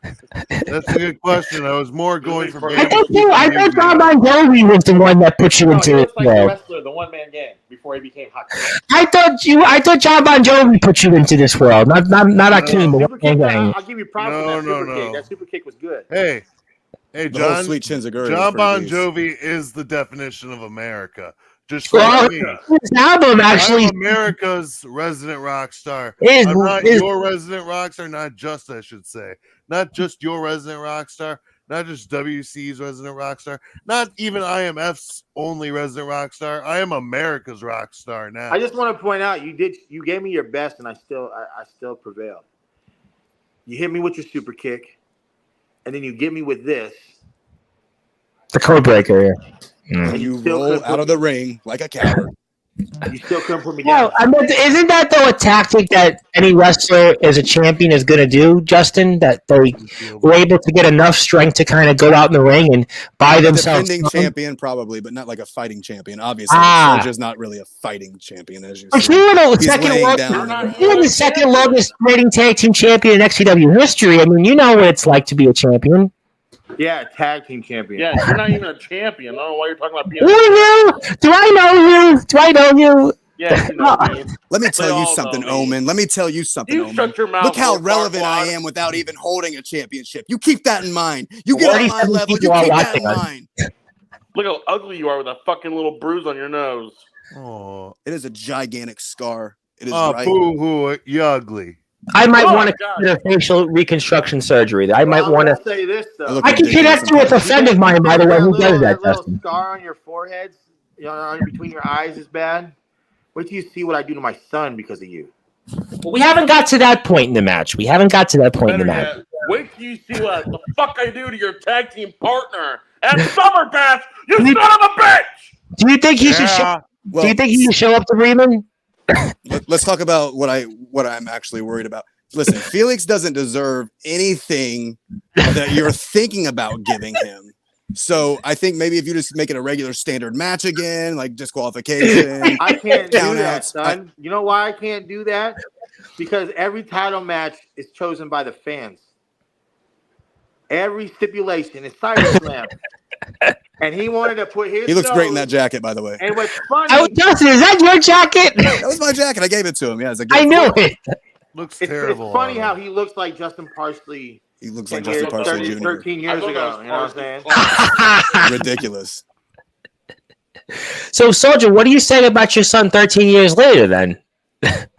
That's a good question. I was more going for. I I thought John Bon Jovi was the one that put you No, into he it. looks like the wrestler, the one-man gang, before he became hot. I thought John Bon Jovi put you into this world, not Akeem. Super kick, Gang. I'll give you props on that super kick. That super kick was good. Hey, The whole John. Sweet Chinzaguri. John Bon Jovi is the definition of America. Just like me. His album actually I'm America's resident rock star. is. I'm not your resident rock star, I should say. Not just your resident rock star, not just WC's resident rock star, not even IMF's only resident rock star. I am America's rock star now. I just want to point out you gave me your best, and I still prevailed. You hit me with your super kick, and then you get me with this. The code breaker. Yeah. And You still roll couldn't out of the ring like a coward. You still couldn't put me No, down. I mean, isn't that though a tactic that any wrestler as a champion is going to do, Justin? That they were able to get enough strength to kind of go out in the ring and buy A themselves. defending time? champion, probably, but not like a fighting champion. Obviously, Ah. Soulja's not really a fighting champion, as you But see. you were the He's second laying longest, down. you were the second longest rating tag team champion in XCW history. I mean, you know what it's like to be a champion. Yeah, tag team champion. Yeah, you're not even a champion. I don't know why you're talking about being Who are you? Do I know you? Do I know you? Yeah, you know me. Let me They tell you all something, know me. Omen. Let me tell you something, You Omen. shut your mouth. Look how little relevant I farquad. am without even holding a championship. You keep that in mind. You get on my 47 level. You people are keep that in watching us. mind. Look how ugly you are with a fucking little bruise on your nose. Oh, It is a gigantic scar. It is right. boo hoo, you ugly. I might Oh, want to God. consider facial reconstruction surgery. I might I'm want to. gonna say this though. look I can ridiculous connect you with a sometimes. friend of mine, by the way, who does that, little Justin. scar on your forehead, between your eyes is bad. Wait till you see what I do to my son because of you. Well, we haven't got to that point in the match. We haven't got to that point in the Better match. yet, wait till you see what the fuck I do to your tag team partner at Summer Bash, you son of a bitch! Do you think he should show? Yeah. Well, Do you think he should show up to Bremen? let's talk about what I'm actually worried about. Listen, Felix doesn't deserve anything that you're thinking about giving him. So I think maybe if you just make it a regular standard match again, like disqualification. I can't do Count that, outs. son. You know why I can't do that? Because every title match is chosen by the fans. Every stipulation is Cyber Slam. And he wanted to put his He looks great in nose- that jacket, by the way. And what's funny, Oh, Justin, is that your jacket? That was my jacket. I gave it to him. Yeah, it's a gift. I knew it. Looks it's terrible. funny on how him. he looks like Justin Parsley He looks 10 like Justin years, Parsley 30, Jr. 13 I years thought ago. that was You know what I'm saying? Ridiculous. So, Soulja, what do you say about your son 13 years later then?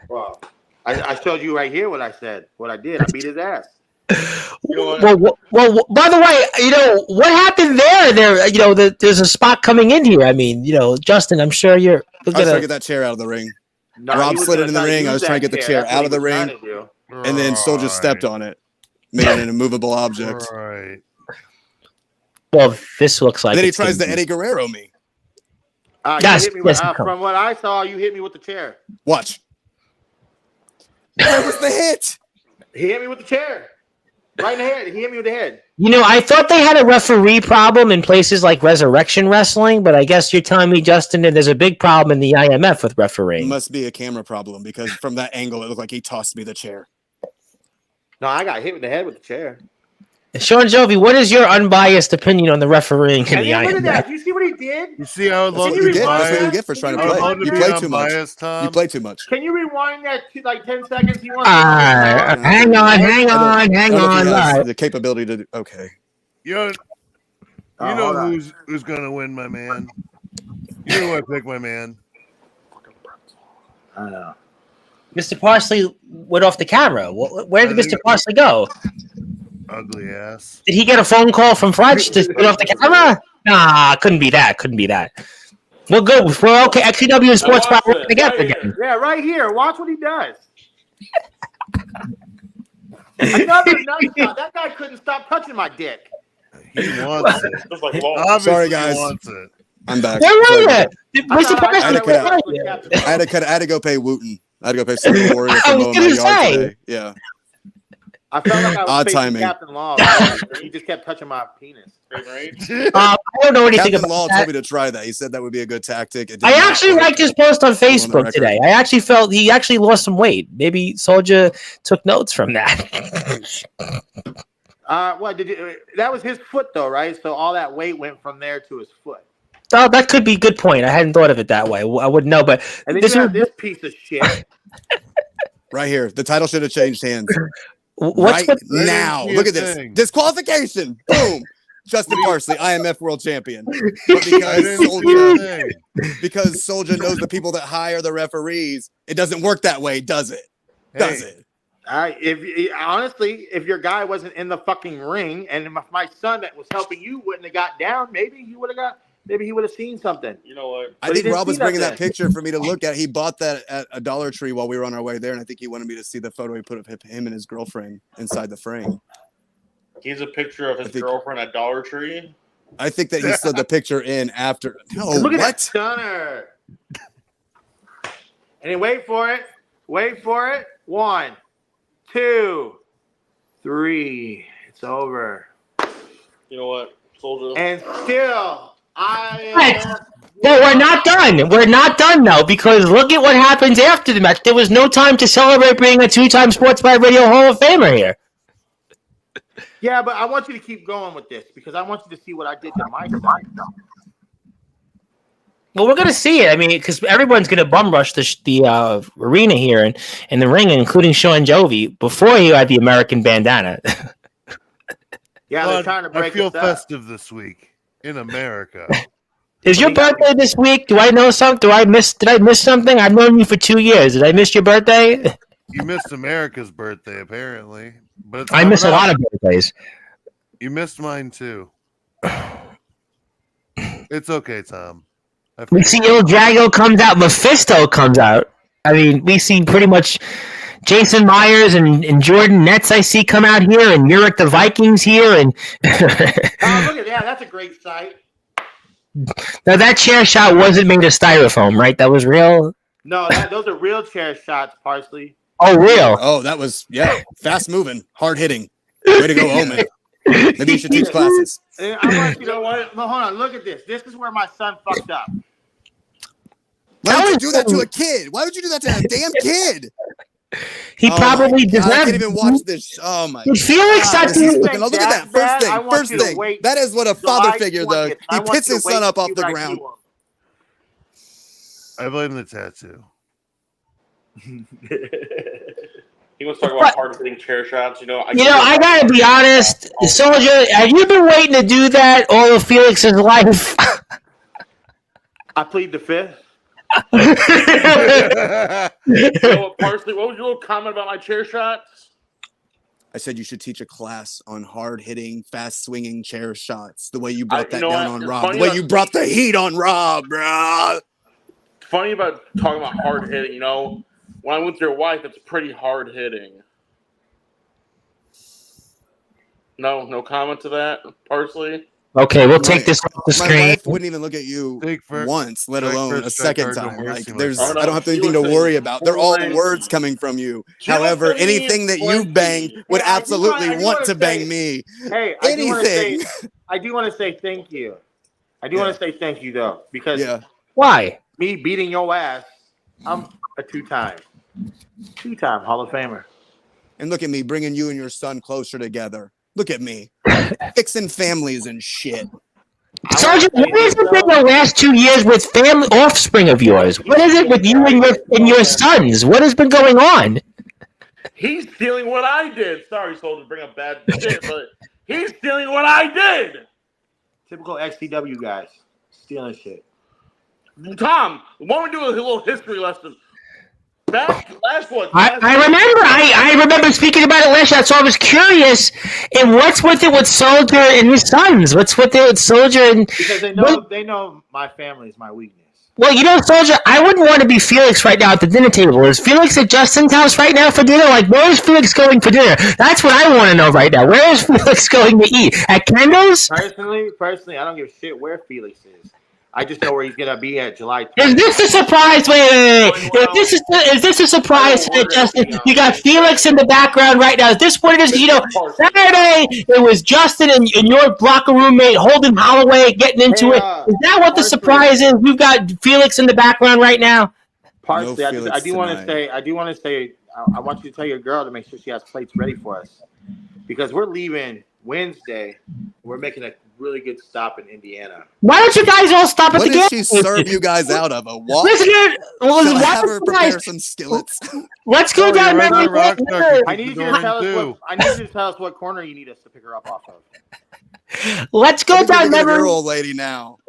Well, I showed you right here what I said. What I did. I beat his ass. You know what? Well, by the way, what happened there? There's a spot coming in here. I mean, Justin, I'm sure you're I was trying to get that chair out of the ring. No, Rob he was slid it gonna in the try to ring. I use was trying to that get the chair That's out what of the he was ring. trying to do. And then Soulja stepped on it, made it an immovable object. Right. Well, this looks like. And then he it's tries gonna to Eddie Guerrero me. You Yes, hit me yes, with, come. from what I saw, you hit me with the chair. Watch. Where was the hit? He hit me with the chair. Right in the head. He hit me with the head. I thought they had a referee problem in places like Resurrection Wrestling, but I guess you're telling me, Justin, that there's a big problem in the IMF with It refereeing. must be a camera problem because from that angle, it looked like he tossed me the chair. No, I got hit with the head with the chair. Sean Jovi, what is your unbiased opinion on the refereeing in And the then look at that. IMF? Do you see what he did? You see, I would That's love what to you be get. That's what you biased. get for trying to I would play. love to You be play too much. unbiased, Tom. You play too much. Can you rewind that to like 10 seconds? He wants Hang on. I don't know if he All has right. the capability to. Okay. You know Oh, hold on. who's gonna win, my man. You know who I pick, my man. I know. Mr. Parsley went off the camera. Where did I Mr. think- Parsley go? Ugly ass. Did he get a phone call from Fletch to get off the camera? Nah, couldn't be that. We're good. We're okay. XCW and Sports watched Bar it. together Right again. Yeah, right here. Watch what he does. Another nice shot. That guy couldn't stop touching my dick. He wants it. Just like long. Obviously, Sorry, guys. He wants it. I'm back. Where were Sorry you? about Mr. I Parsley, thought where I were was you? Captain that. I had to go pay Wooten. I had to go pay Silver Warrior I for was mowing my gonna yard say. today. Yeah. I felt like I was Odd facing timing. Captain Law. He just kept touching my penis. I don't know anything Captain about Law that. told me to try that. He said that would be a good tactic. It did I not actually work. liked his post on on the Facebook record. today. I actually felt he actually lost some weight. Maybe Soulja took notes from that. What did you? That was his foot, though, right? So all that weight went from there to his foot. Oh, that could be a good point. I hadn't thought of it that way. I wouldn't know, but And then you have this piece of shit. Right here. The title should have changed hands. What's right now. Look at this. Disqualification. Boom. Justin Parsley, IMF world champion. But because Soulja knows the people that hire the referees, it doesn't work that way, does it? Does it? Honestly, if your guy wasn't in the fucking ring, and if my son that was helping you wouldn't have got down, maybe he would have seen something. You know what? I think Rob was bringing that picture for me to look at. He bought that at a Dollar Tree while we were on our way there, and I think he wanted me to see the photo he put of him and his girlfriend inside the frame. He's a picture of his girlfriend at Dollar Tree. I think that he slid the picture in after. No, Look at what? that stunner. And then wait for it. 1, 2, 3. It's over. You know what, Soulja? And still, Well, we're not done. We're not done, though, because look at what happens after the match. There was no time to celebrate being a 2-time Sportswire Radio Hall of Famer here. Yeah, but I want you to keep going with this because I want you to see what I did to my side. Well, we're going to see it. I mean, because everyone's going to bum rush the arena here and in the ring, including Sean Jovi, before he had the American bandana. Yeah, they're trying to break I feel us up. festive this week in America. Is your birthday this week? Do I know something? Did I miss something? I've known you for 2 years. Did I miss your birthday? You missed America's birthday, apparently. But I miss a lot of birthdays. You missed mine, too. It's okay, Tom. We see Il Drago comes out. Mephisto comes out. I mean, we see pretty much Jason Myers and Jordan Nets I see come out here, and Uric the Vikings here. And Oh, look at that. That's a great sight. Now, that chair shot wasn't made of styrofoam, right? That was real? No, those are real chair shots, Parsley. Oh, real? Oh, that was, fast moving, hard hitting. Way to go, Omen. Maybe you should teach classes. I want you to know what? No, hold on. Look at this. This is where my son fucked up. Why would you do that to a kid? Why would you do that to a damn kid? He probably deserved it. I can't even watch this. Oh my God. Felix, Look at that. First thing. That is what a father figure does. He picks his son up off the ground. I blame the tattoo. He wants to talk about hard-hitting chair shots. I gotta be honest, Soulja, have you been waiting to do that all of Felix's life? I plead the fifth. You know what, Parsley? What was your little comment about my chair shots? I said you should teach a class on hard-hitting, fast-swinging chair shots. The way you brought that down on Rob. The way you brought the heat on Rob, bro. Funny about talking about hard-hitting, when I'm with your wife, it's pretty hard-hitting. No comment to that, Parsley? Okay, we'll take this off the screen. My wife wouldn't even look at you once, let alone a second time. Like, I don't have anything to worry about. They're all words coming from you. However, anything that you bang would absolutely want to bang me. Hey, anything. I do want to say thank you. I do want to say thank you, though, because why? Me beating your ass, I'm a two-time Hall of Famer. And look at me bringing you and your son closer together. Look at me. Fixing families and shit. Sergeant, what has it been the last 2 years with family offspring of yours? What is it with you and your sons? What has been going on? He's stealing what I did. Sorry, Soulja, to bring up bad shit, but he's stealing what I did. Typical XCW guys. Stealing shit. Tom, why don't we do a little history lesson? I remember speaking about it last year, so I was curious. And what's with it with Soulja and his sons? What's with it with Soulja and? Because they know my family is my weakness. Well, Soulja, I wouldn't want to be Felix right now at the dinner table. Is Felix at Justin's house right now for dinner? Like, where is Felix going for dinner? That's what I want to know right now. Where is Felix going to eat? At Kendo's? Personally, I don't give a shit where Felix is. I just know where he's gonna be at July 20th. Is this a surprise? Wait. Is this a surprise, Justin? You got Felix in the background right now. Is this what it is? Saturday it was Justin and your locker roommate Holden Holloway getting into it. Is that what the surprise is? We've got Felix in the background right now. Partially, I do want to say, I want you to tell your girl to make sure she has plates ready for us because we're leaving Wednesday. We're making a really good stop in Indiana. Why don't you guys all stop at What the did gas she station? serve you guys out of? A walk? Listen here. Well, Shall I why have don't her you prepare guys- some skillets? Let's go Oh, down you're memory right, lane. Rockstar. I need you to tell us what. I need you to tell us what corner you need us to pick her up off of. Let's I go think we're down thinking of your memory. old lady now.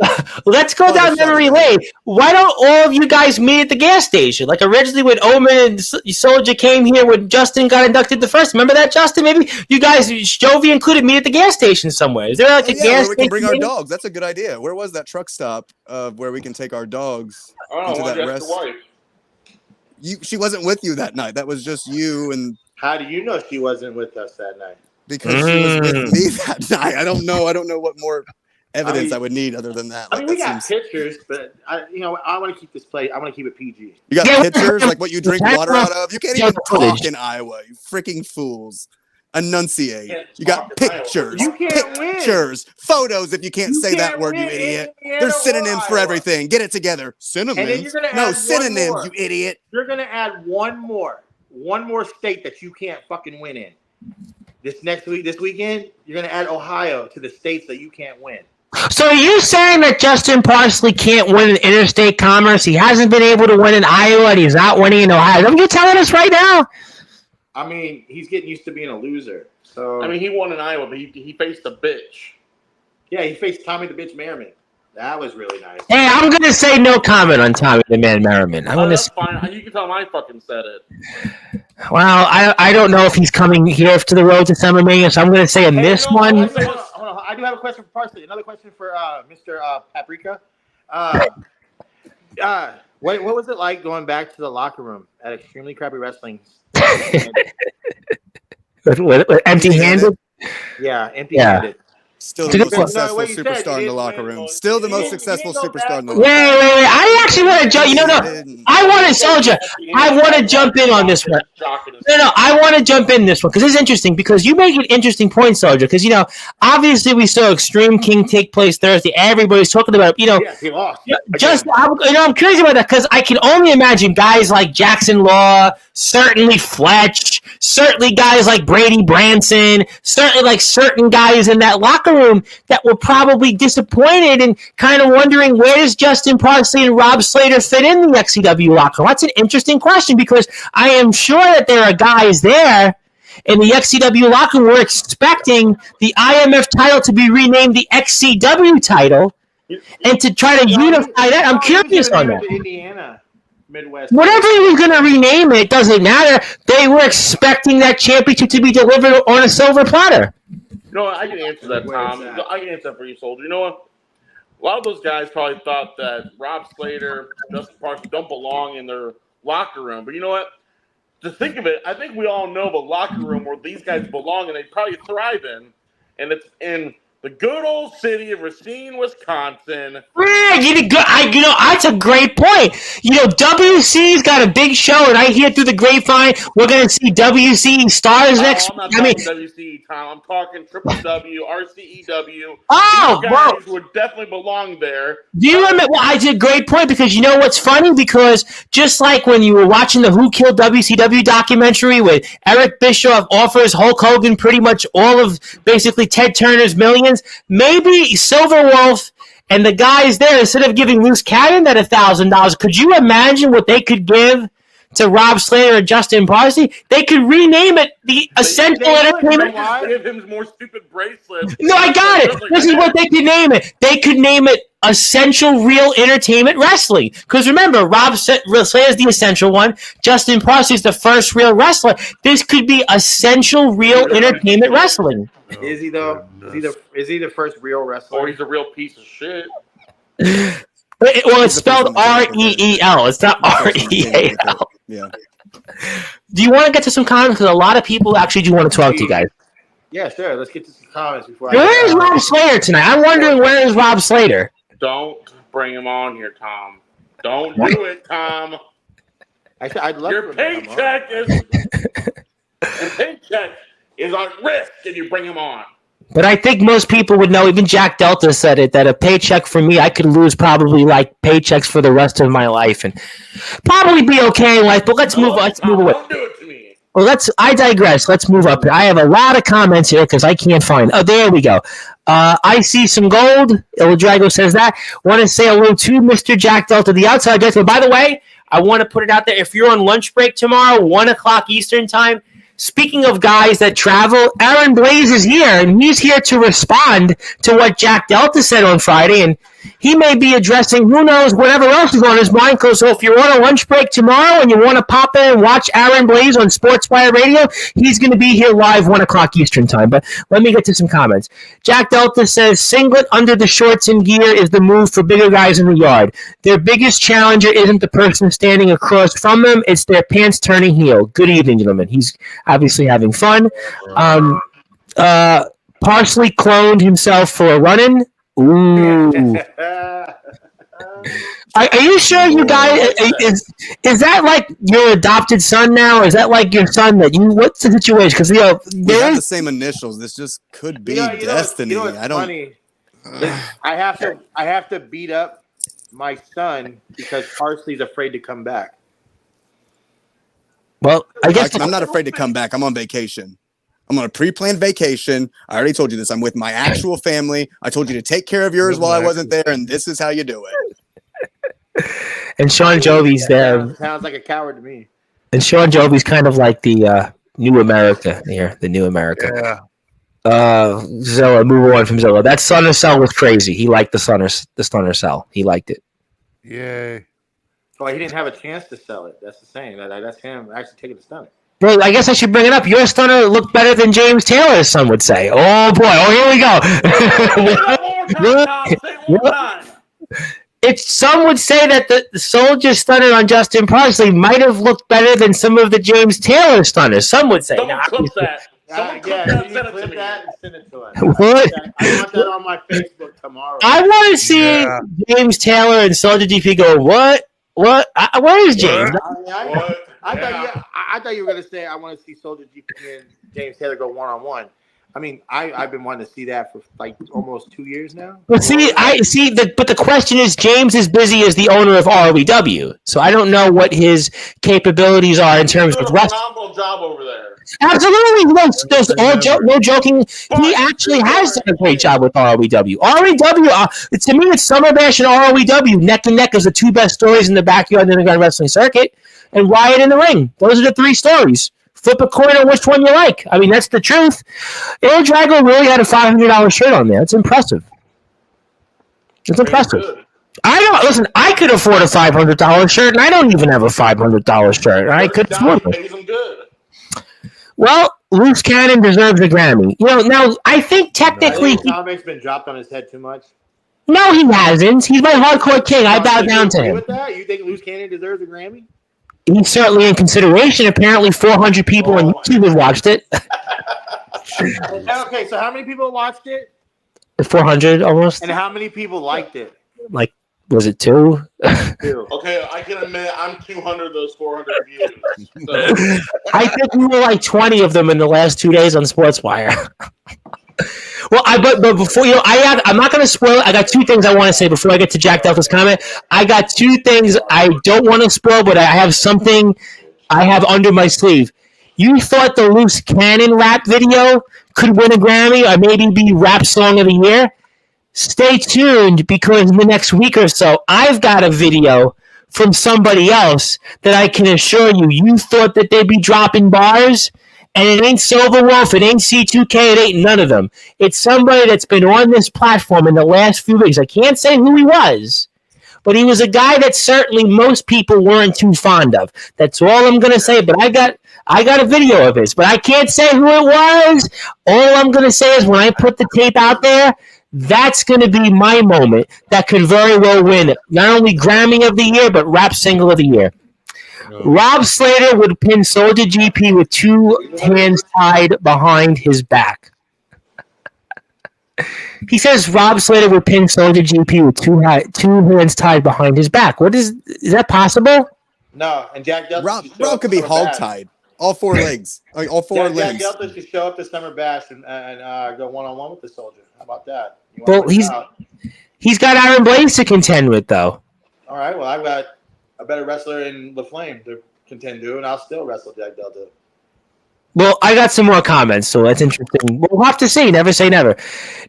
Let's go Oh, down the memory shotgun. lane. Why don't all of you guys meet at the gas station? Like originally when Omen and Soulja came here when Justin got inducted the first. Remember that, Justin? Maybe you guys, Jovi included, meet at the gas station somewhere. Is there like Oh, a yeah, gas where we can station? bring our meeting? dogs. That's a good idea. Where was that truck stop where we can take our dogs Oh, into why that don't you ask rest? your wife? She wasn't with you that night. That was just you, and How do you know she wasn't with us that night? because she was with me that night. I don't know. I don't know what more evidence I would need other than that. I Like, mean, we that got seems- pictures, but I want to keep this play. I want to keep it PG. You got Yeah, pictures like what you drink water out of. You can't even footage. talk in Iowa. You freaking fools. Enunciate. Can't You got talk in Iowa. pictures. You can't win. Pictures. Photos. If you can't You say that can't word, you win idiot. Indiana There's or synonyms for Iowa. everything. Get it together. And then Synonyms. you're gonna add No one synonyms, more. you idiot. You're gonna add one more state that you can't fucking win in. This weekend, you're gonna add Ohio to the states that you can't win. So are you saying that Justin Parsley can't win in interstate commerce? He hasn't been able to win in Iowa, and he's not winning in Ohio. Are you telling us right now? I mean, he's getting used to being a loser. So I mean, he won in Iowa, but he faced a bitch. yeah, he faced Tommy the Bitch Merriman. That was really nice. Hey, I'm going to say no comment on Tommy the Man Merriman. I'm Oh, going that's to. fine. You can tell him I fucking said it. Well, I don't know if he's coming here to the road to SummerMania, so I'm going to say in Hey, this no, one. hold on. I do have a question for Parsley. Another question for Mr. Paprika. What was it like going back to the locker room at Extremely Crappy Wrestling? with empty-handed. Yeah, empty-handed. Still To the the most point. successful what you said, superstar in you the locker didn't room. win. Still the You most didn't successful go superstar in the back. Wait. locker room. I actually want to jump. I want to, Soulja. I want to jump in on this one. No, I want to jump in this one because it's interesting because you make an interesting point, Soulja. Because obviously we saw Extreme King take place Thursday. Everybody's talking about it. Yeah, he lost. Just I'm curious about that because I can only imagine guys like Jackson Law, certainly Fletch, certainly guys like Brady Branson, certainly like certain guys in that locker room that were probably disappointed and kind of wondering where does Justin Parsley and Rob Slater fit in the XCW locker room. That's an interesting question because I am sure that there are guys there in the XCW locker room who are expecting the IMF title to be renamed the XCW title and to try to unify that. I'm curious on that. Indiana, Midwest. Whatever he was going to rename it, doesn't matter. They were expecting that championship to be delivered on a silver platter. You know what? I can answer that, Tom. I can answer that for you, Soulja. You know what? A lot of those guys probably thought that Rob Slater, Justin Parsley don't belong in their locker room. But you know what? To think of it, I think we all know the locker room where these guys belong and they probably thrive in. And it's in the good old city of Racine, Wisconsin. Yeah, that's a great point. WC's got a big show, and I hear through the grapevine we're going to see WC stars next. I'm not talking WCE, Tom. I'm talking Triple W, RCEW. Oh, These guys would definitely belong there. Do you remember? Well, I did a great point because you know what's funny? Because just like when you were watching the Who Killed WCW documentary with Eric Bischoff offers Hulk Hogan pretty much all of basically Ted Turner's millions, maybe Silver Wolf and the guys there, instead of giving Loose Cannon that $1,000, could you imagine what they could give to Rob Slater or Justin Parsley? They could rename it the Essential Entertainment. Give him more stupid bracelets. No, I got it. This is what they could name it. They could name it Essential Real Entertainment Wrestling. Because remember, Rob Slater's the essential one. Justin Parsley's the first real wrestler. This could be Essential Real Entertainment Wrestling. Is he though? Is he the first real wrestler? Or he's a real piece of shit. Well, it's spelled R-E-E-L. It's not R-E-A-L. Yeah. Do you want to get to some comments? Because a lot of people actually do want to talk to you guys. Yeah, sure. Let's get to some comments before Where is Rob Slater tonight? I'm wondering where is Rob Slater? Don't bring him on here, Tom. Don't do it, Tom. Actually, I'd love Your paycheck is on risk if you bring him on. But I think most people would know, even Jack Delta said it, that a paycheck for me, I could lose probably like paychecks for the rest of my life and probably be okay in life. But let's move away. Don't do it to me. Well, I digress. Let's move up. I have a lot of comments here because I can't find. Oh, there we go. I see some gold. Il Drago says that. Want to say hello to Mr. Jack Delta, the outside gentleman. By the way, I want to put it out there. If you're on lunch break tomorrow, 1 o'clock Eastern time, speaking of guys that travel, Aaron Blaze is here, and he's here to respond to what Jack Delta said on Friday, and he may be addressing, who knows, whatever else is on his mind. So if you're on a lunch break tomorrow and you want to pop in and watch Aaron Blaze on Sportswire Radio, he's going to be here live 1 o'clock Eastern time. But let me get to some comments. Jack Delta says, singlet under the shorts and gear is the move for bigger guys in the yard. Their biggest challenger isn't the person standing across from them, it's their pants turning heel. Good evening, gentlemen. He's obviously having fun. Parsley cloned himself for a run-in. Ooh. Are you sure you guys is that like your adopted son now? Or is that like your son that you? What's the situation? Because we have the same initials. This just could be destiny. I don't. Funny. I have to beat up my son because Parsley's afraid to come back. Well, I guess I'm not afraid to come back. I'm on vacation. I'm on a pre-planned vacation. I already told you this. I'm with my actual family. I told you to take care of yours while I wasn't there, and this is how you do it. And Sean Jovi's there. Sounds like a coward to me. And Sean Jovi's kind of like the new America here, the new America. Yeah. Zilla, move on from Zilla. That Stunner Cell was crazy. He liked the Stunner Cell. He liked it. Yay. Well, he didn't have a chance to sell it. That's the saying. That's him actually taking the Stunner. Well, I guess I should bring it up. Your stunner looked better than James Taylor's, some would say. Oh, boy. Oh, here we go. Some would say that the Soulja stunner on Justin Parsley might have looked better than some of the James Taylor stunners. Some would say. Someone clip that. Someone clip that and send it to me. Send it to us. What? I want that on my Facebook tomorrow. I want to see James Taylor and Soulja GP go, what? What? Where is James? I thought you were going to say I want to see Soulja GP and James Taylor go one-on-one. I mean, I've been wanting to see that for like almost 2 years now. But but the question is, James is busy as the owner of ROEW, so I don't know what his capabilities are in terms of wrestling. Phenomenal job over there. Absolutely, no joking. He actually has done a great job with ROEW. ROEW, to me, it's Summer Bash and ROEW neck and neck as the two best stories in the backyard underground wrestling circuit, and Riot in the ring. Those are the three stories. Flip a coin on which one you like. I mean, that's the truth. Il Drago really had a $500 shirt on there. It's impressive. It's impressive. Listen, I could afford a $500 shirt, and I don't even have a $500 shirt. I could afford it. Well, Loose Cannon deserves a Grammy. Now, I think technically... Tomic's been dropped on his head too much. No, he hasn't. He's my hardcore king. I bow down to him. With that? You think Loose Cannon deserves a Grammy? He's certainly in consideration. Apparently, 400 people on YouTube have watched it. Okay, so how many people watched it? 400 almost. And how many people liked it? Like, was it 2? 2. Okay, I can admit I'm 200 of those 400 views. So. I think we were like 20 of them in the last 2 days on Sportswire. Well, but before I'm not going to spoil it. I got 2 things I want to say before I get to Jack Delta's comment. I got 2 things I don't want to spoil, but I have something I have under my sleeve. You thought the Loose Cannon rap video could win a Grammy or maybe be Rap Song of the Year? Stay tuned because in the next week or so, I've got a video from somebody else that I can assure you thought that they'd be dropping bars. And it ain't Silver Wolf, it ain't C2K, it ain't none of them. It's somebody that's been on this platform in the last few weeks. I can't say who he was, but he was a guy that certainly most people weren't too fond of. That's all I'm going to say, but I got a video of his, but I can't say who it was. All I'm going to say is when I put the tape out there, that's going to be my moment that could very well win not only Grammy of the Year, but Rap Single of the Year. Rob Slater would pin Soulja GP with 2 hands tied behind his back. He says Rob Slater would pin Soulja GP with 2 hands tied behind his back. Is that possible? No, and Jack Delta. Rob could be hog tied. All 4 legs. All 4 legs. Jack Delta should show up to Summer Bash and go one-on-one with the Soulja. How about that? Well, he's got Aaron Blaze to contend with, though. All right. Well, I've got a better wrestler in the Flame to contend to, and I'll still wrestle Jack Delta. Well, I got some more comments, so that's interesting. We'll have to see. Never say never.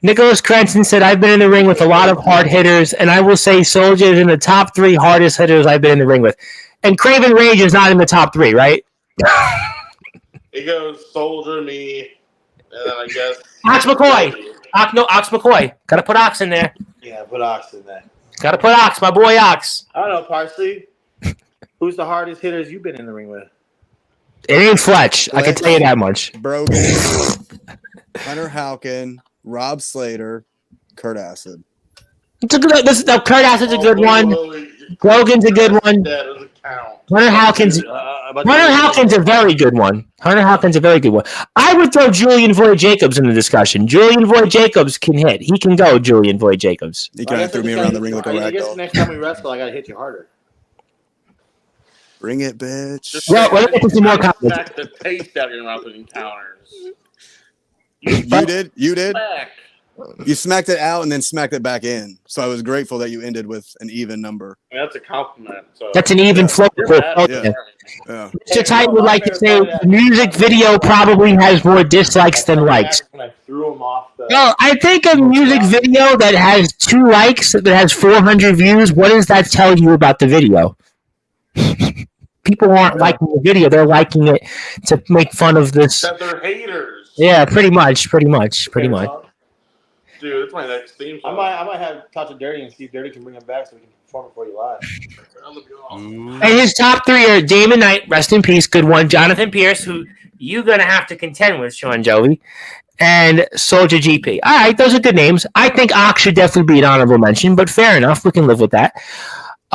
Nicholas Cranston said, I've been in the ring with a lot of hard hitters, and I will say Soulja is in the top 3 hardest hitters I've been in the ring with. And Craven Rage is not in the top 3, right? It goes Soulja, me, and then I guess Ox McCoy. Ox McCoy. Got to put Ox in there. Yeah, put Ox in there. Got to put Ox, my boy Ox. I don't know, Parsley. Who's the hardest hitters you've been in the ring with? It ain't Fletch. I can tell you that much. Brogan, Hunter Houken, Rob Slater, Kurt Acid. It's a good. Kurt Acid's a good one. Brogan's a good one. Hunter Houken's a very good one. Hunter Houken's a very good one. I would throw Julian Void Jacobs in the discussion. Julian Void Jacobs can hit. He can go. Julian Void Jacobs. He kind of threw me around the ring like a rag I guess doll. next time we wrestle, I gotta hit you harder. Bring it, bitch. Well, let's get some more comments. Smack the taste out of your mouth with encounters. You did. Back. You smacked it out and then smacked it back in. So I was grateful that you ended with an even number. I mean, that's a compliment. So. That's an even flow. Yeah. Mr. Titan would like to say the music video probably has more dislikes than likes. I threw him off the. Well, I think a music video that has 2 likes, that has 400 views, what does that tell you about the video? People aren't liking the video; they're liking it to make fun of this. That they're haters. Yeah, pretty much. Dude, it's my next theme song. I might have Touch It Dirty and see if Dirty can bring him back so we can perform it for you live. And his top 3 are Damon Knight, rest in peace, good one. Jonathan Pierce, who you're gonna have to contend with, Sean Jovi, and Soulja GP. All right, those are good names. I think Ox should definitely be an honorable mention, but fair enough, we can live with that.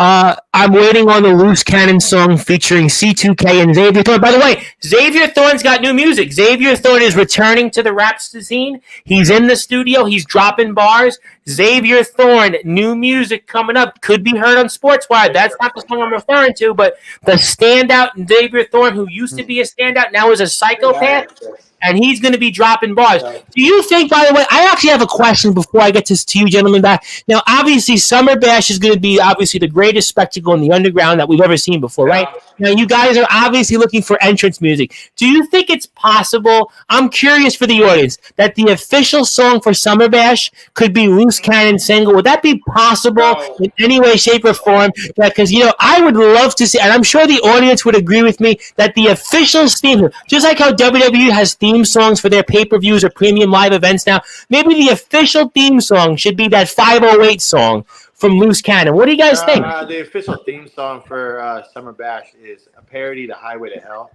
I'm waiting on the Loose Cannon song featuring C2K and Xavier Thorne. By the way, Xavier Thorne's got new music. Xavier Thorne is returning to the rap scene. He's in the studio. He's dropping bars. Xavier Thorne, new music coming up. Could be heard on Sportswire. That's not the song I'm referring to, but the standout Xavier Thorne, who used to be a standout, now is a psychopath. And he's going to be dropping bars. Do you think, by the way, I actually have a question before I get to you gentlemen back. Now, obviously, Summer Bash is going to be obviously the greatest spectacle in the underground that we've ever seen before, right? Now, you guys are obviously looking for entrance music. Do you think it's possible, I'm curious for the audience, that the official song for Summer Bash could be Loose Cannon single? Would that be possible in any way, shape, or form? Because, I would love to see, and I'm sure the audience would agree with me, that the official theme, just like how WWE has theme songs for their pay-per-views or premium live events now, maybe the official theme song should be that 508 song from Loose Cannon. What do you guys think? The official theme song for Summer Bash is a parody to Highway to Hell.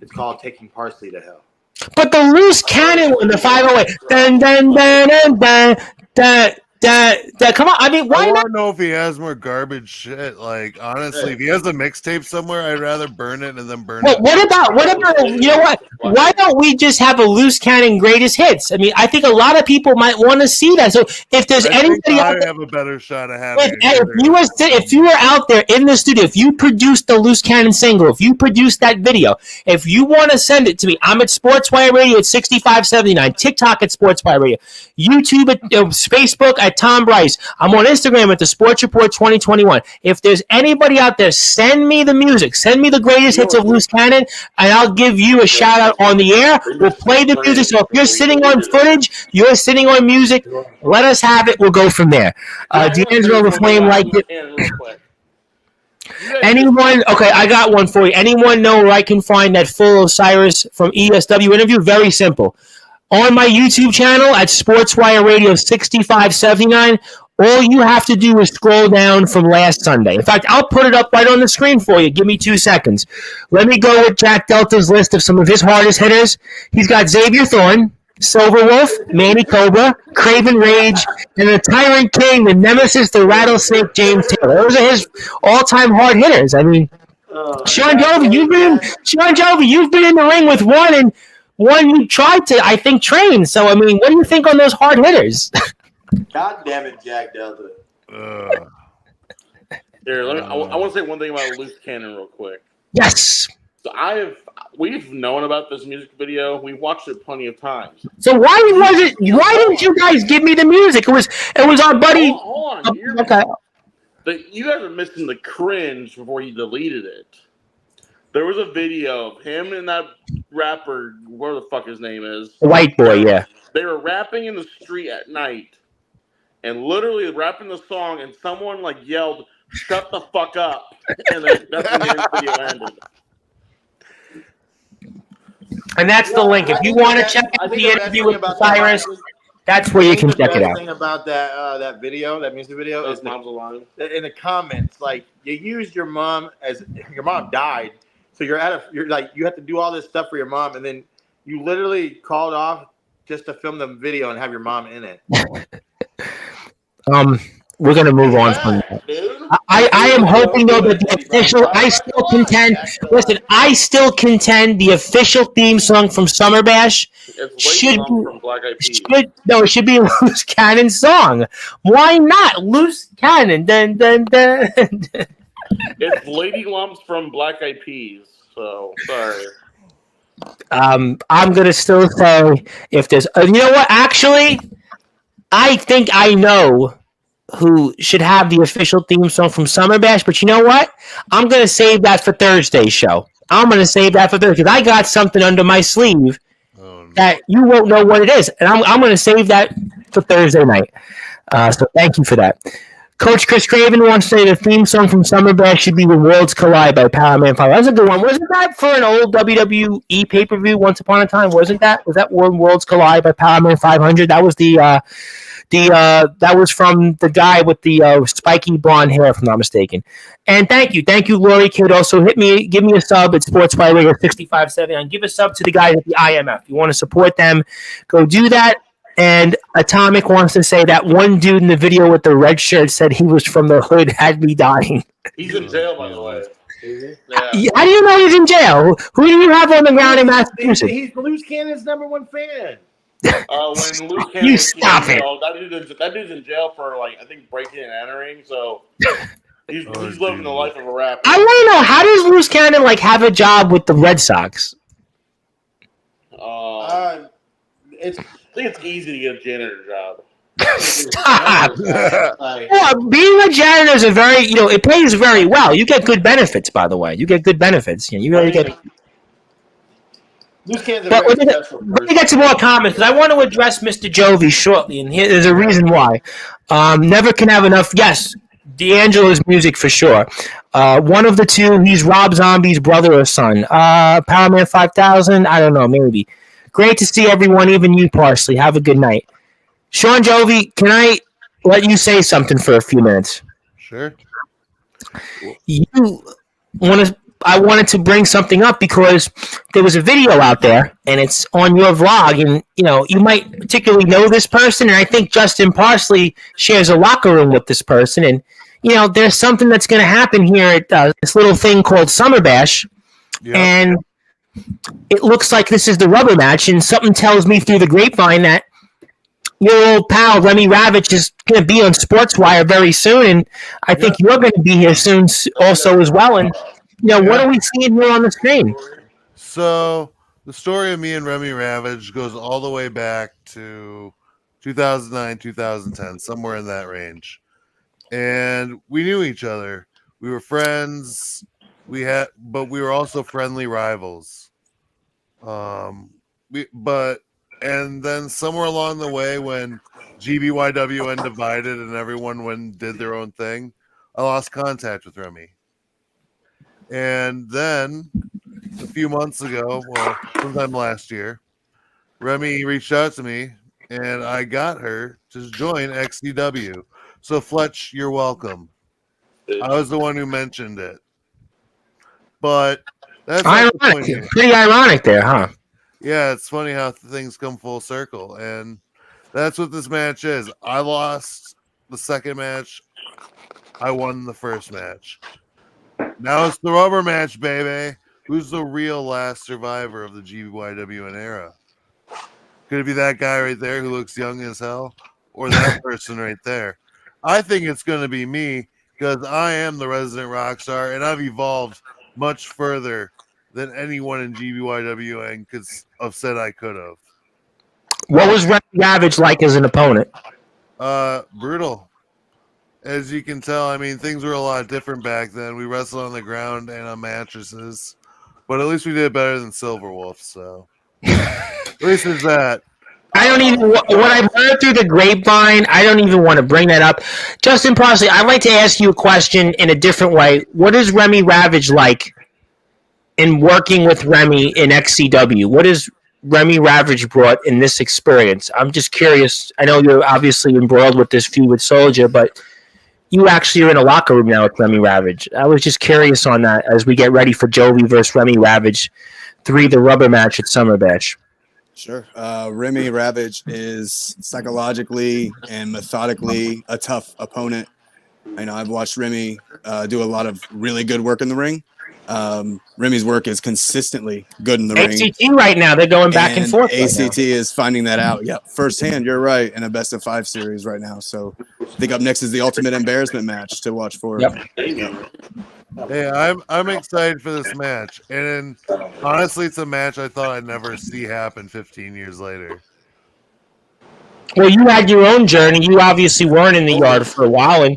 It's called Taking Parsley to Hell. But the Loose Cannon one, the 508, dun dun dun dun dun dun. Come on, I mean, why I not? want to know if he has more garbage shit. Like, honestly, if he has a mixtape somewhere, I'd rather burn it and then burn it. What about, you know what? Why don't we just have a Loose Cannon greatest hits? I mean, I think a lot of people might want to see that. So if there's anybody out there, have a better shot of having it. if you were out there in the studio, if you produced the Loose Cannon single, if you produced that video, if you want to send it to me, I'm at Sportswire Radio at 6579, TikTok at Sportswire Radio, YouTube at Facebook at Tom Bryce. I'm on Instagram at the Sports Report 2021. If there's anybody out there, send me the music. Send me the greatest hits of Loose Cannon, and I'll give you a shout out on the air. We'll play the music. So if you're sitting on footage, you're sitting on music, let us have it. We'll go from there. D'Angelo the Flame liked it. Anyone? Okay, I got one for you. Anyone know where I can find that full Osiris from ESW interview? Very simple. On my YouTube channel at Sportswire Radio 6579, all you have to do is scroll down from last Sunday. In fact, I'll put it up right on the screen for you. Give me 2 seconds. Let me go with Jack Delta's list of some of his hardest hitters. He's got Xavier Thorne, Silverwolf, Manny Cobra, Craven Rage, and the Tyrant King, the Nemesis, the Rattlesnake, James Taylor. Those are his all-time hard hitters. I mean, Sean Jovi, you've been in the ring with one you tried to, I think, train. So, I mean, what do you think on those hard hitters? God damn it, Jack Delta. Here, I want to say one thing about Loose Cannon real quick. Yes. So we've known about this music video. We've watched it plenty of times. So why didn't you guys give me the music? It was our buddy. Hold on. Okay. You guys are missing the cringe before he deleted it. There was a video of him and that rapper, where the fuck his name is. White boy, yeah. They were rapping in the street at night and literally rapping the song, and someone like yelled, "Shut the fuck up." And then that's when the video ended. And that's the link. If you want to check out the interview with Cyrus, that's where you can check it out. The thing about that video, that music video, is Mom's alive. In the comments, like you used your mom as your mom died, so you're like you have to do all this stuff for your mom, and then you literally called off just to film the video and have your mom in it. We're gonna move on from that. I am hoping though that the official. I still contend. Listen, I still contend the official theme song from Summer Bash should be from Black Eyed Peas. it should be a Loose Cannon song. Why not Loose Cannon? Dun, dun, dun. It's Lady Lumps from Black Eyed Peas. So sorry. I'm gonna still say if there's. You know what? Actually, I think I know who should have the official theme song from Summer Bash, but you know what? I'm going to save that for Thursday's show. I'm going to save that for Thursday because I got something under my sleeve that you won't know what it is, and I'm going to save that for Thursday night. So thank you for that. Coach Chris Craven wants to say the theme song from Summer Bash should be "When Worlds Collide" by Power Man 5. That's a good one. Wasn't that for an old WWE pay-per-view once upon a time? Wasn't that? Was that "When Worlds Collide" by Power Man 500? That was that was from the guy with the spiky blonde hair, if I'm not mistaken. And thank you, Lori Kid. Also, give me a sub at Sportswire Radio 6579. Give a sub to the guys at the IMF. If you want to support them, go do that. And Atomic wants to say that one dude in the video with the red shirt said he was from the hood had me dying. He's in jail, by the way. Yeah. How do you know he's in jail? Who do you have on the ground in Massachusetts? He's Loose Cannon's #1 fan. When Luke Cannon You stop it. That dude's in jail for I think breaking and entering. So he's living the life of a rapper. I want to know, how does Loose Cannon have a job with the Red Sox? I think it's easy to get a janitor job. Stop. Being a janitor is a very it pays very well. You get good benefits, by the way. You get good benefits. You really get. But we're going to get some more comments, because I want to address Mr. Jovi shortly, and there's a reason why. Never can have enough. Yes, D'Angelo's music for sure. One of the two, he's Rob Zombie's brother or son. Powerman 5000, I don't know, maybe. Great to see everyone, even you, Parsley. Have a good night. Sean Jovi, can I let you say something for a few minutes? Sure. I wanted to bring something up because there was a video out there, and it's on your vlog, and you might particularly know this person, and I think Justin Parsley shares a locker room with this person, and there's something that's going to happen here at this little thing called Summer Bash, and it looks like this is the rubber match, and something tells me through the grapevine that your old pal Remy Ravitch is going to be on Sportswire very soon, and I think you're going to be here soon also as well, and what are we seeing here on the screen? So the story of me and Remy Ravitch goes all the way back to 2009, 2010, somewhere in that range. And we knew each other. We were friends. But we were also friendly rivals. And then somewhere along the way, when GBYWN divided and everyone did their own thing, I lost contact with Remy. And then a few months ago, sometime last year, Remy reached out to me, and I got her to join XCW. So, Fletch, you're welcome. I was the one who mentioned it. But that's ironic. Pretty ironic there, huh? Yeah, it's funny how things come full circle. And that's what this match is. I lost the second match. I won the first match. Now it's the rubber match, baby. Who's the real last survivor of the GYWN era? Could it be that guy right there who looks young as hell? Or that person right there? I think it's going to be me, because I am the resident rock star, and I've evolved much further than anyone in GBYWN could have said I could have. What was Remy Ravitch like as an opponent? Brutal. As you can tell, I mean, things were a lot different back then. We wrestled on the ground and on mattresses. But at least we did better than Silverwolf, so at least there's that. I don't even, what I've heard through the grapevine, I don't even want to bring that up. Justin Parsley, I'd like to ask you a question in a different way. What is Remy Ravage like in working with Remy in XCW? What is Remy Ravage brought in this experience? I'm just curious. I know you're obviously embroiled with this feud with Soulja, but you actually are in a locker room now with Remy Ravage. I was just curious on that as we get ready for Jovi versus Remy Ravage 3, the rubber match at Summer Bash. Sure. Remy Ravage is psychologically and methodically a tough opponent. I know I've watched Remy do a lot of really good work in the ring. Remy's work is consistently good in the ring. ACT right now, they're going back and forth. ACT is finding that out. Yep, firsthand. You're right. In a best of 5 series right now. So I think up next is the ultimate embarrassment match to watch for. Yep. Hey, I'm excited for this match, and honestly, it's a match I thought I'd never see happen 15 years later. Well, you had your own journey. You obviously weren't in the yard for a while, and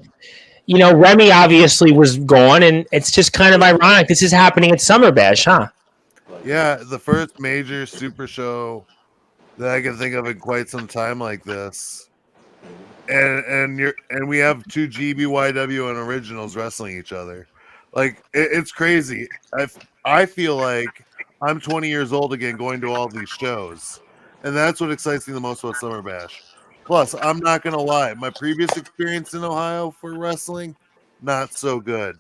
you know Remy obviously was gone, and it's just kind of ironic. This is happening at Summer Bash, huh? Yeah, the first major super show that I can think of in quite some time like this. And we have 2 GBYW and originals wrestling each other. Like it's crazy. I feel like I'm 20 years old again going to all these shows. And that's what excites me the most about Summer Bash. Plus, I'm not gonna lie, my previous experience in Ohio for wrestling, not so good.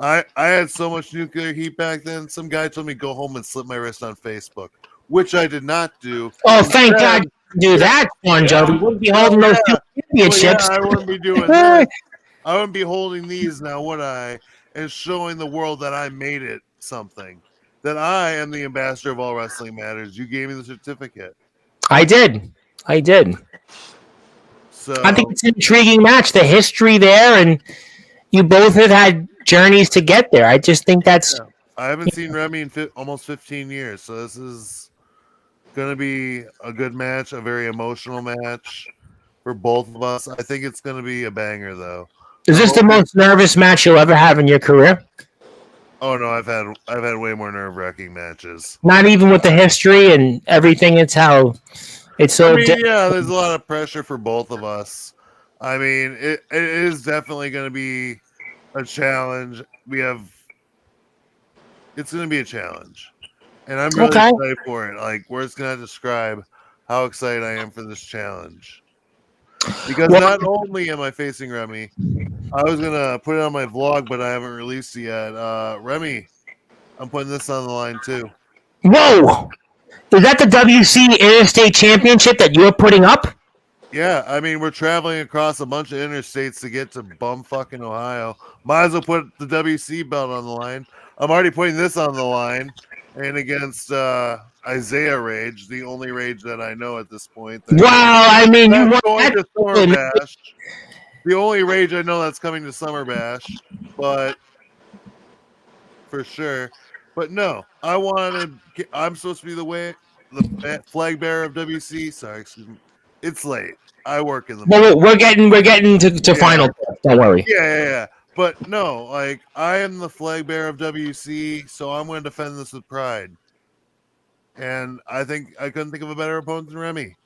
I had so much nuclear heat back then. Some guy told me go home and slip my wrist on Facebook, which I did not do. Oh, thank God you do that, John Joe. We wouldn't be holding those 2 championships. I wouldn't be doing that. I wouldn't be holding these now, would I? And showing the world that I made it something. That I am the ambassador of All Wrestling Matters. You gave me the certificate. I did. So I think it's an intriguing match. The history there, and you both have had journeys to get there. I just think that's. Yeah. I haven't seen Remy in almost 15 years, so this is going to be a good match, a very emotional match for both of us. I think it's going to be a banger, though. Is this the most nervous match you'll ever have in your career? Oh no, I've had way more nerve-wracking matches. Not even with the history and everything. It's how it's so. Yeah, there's a lot of pressure for both of us. I mean, it is definitely going to be a challenge. It's going to be a challenge, and I'm really excited for it. Like, we're just going to describe how excited I am for this challenge. Because not only am I facing Remy, I was going to put it on my vlog, but I haven't released it yet. Remy, I'm putting this on the line too. Whoa! Is that the WC Interstate Championship that you're putting up? Yeah, I mean, we're traveling across a bunch of interstates to get to bumfucking Ohio. Might as well put the WC belt on the line. I'm already putting this on the line. And against Isaiah Rage, the only Rage that I know at this point. Wow, I mean, you want going to Summer Bash. The only Rage I know that's coming to Summer Bash, but for sure. But no, I'm supposed to be the flag bearer of WC. Sorry, excuse me. It's late. I work in the morning. We're getting to final. Don't worry. Yeah. But no, like, I am the flag bearer of WC, so I'm going to defend this with pride. And I think I couldn't think of a better opponent than Remy.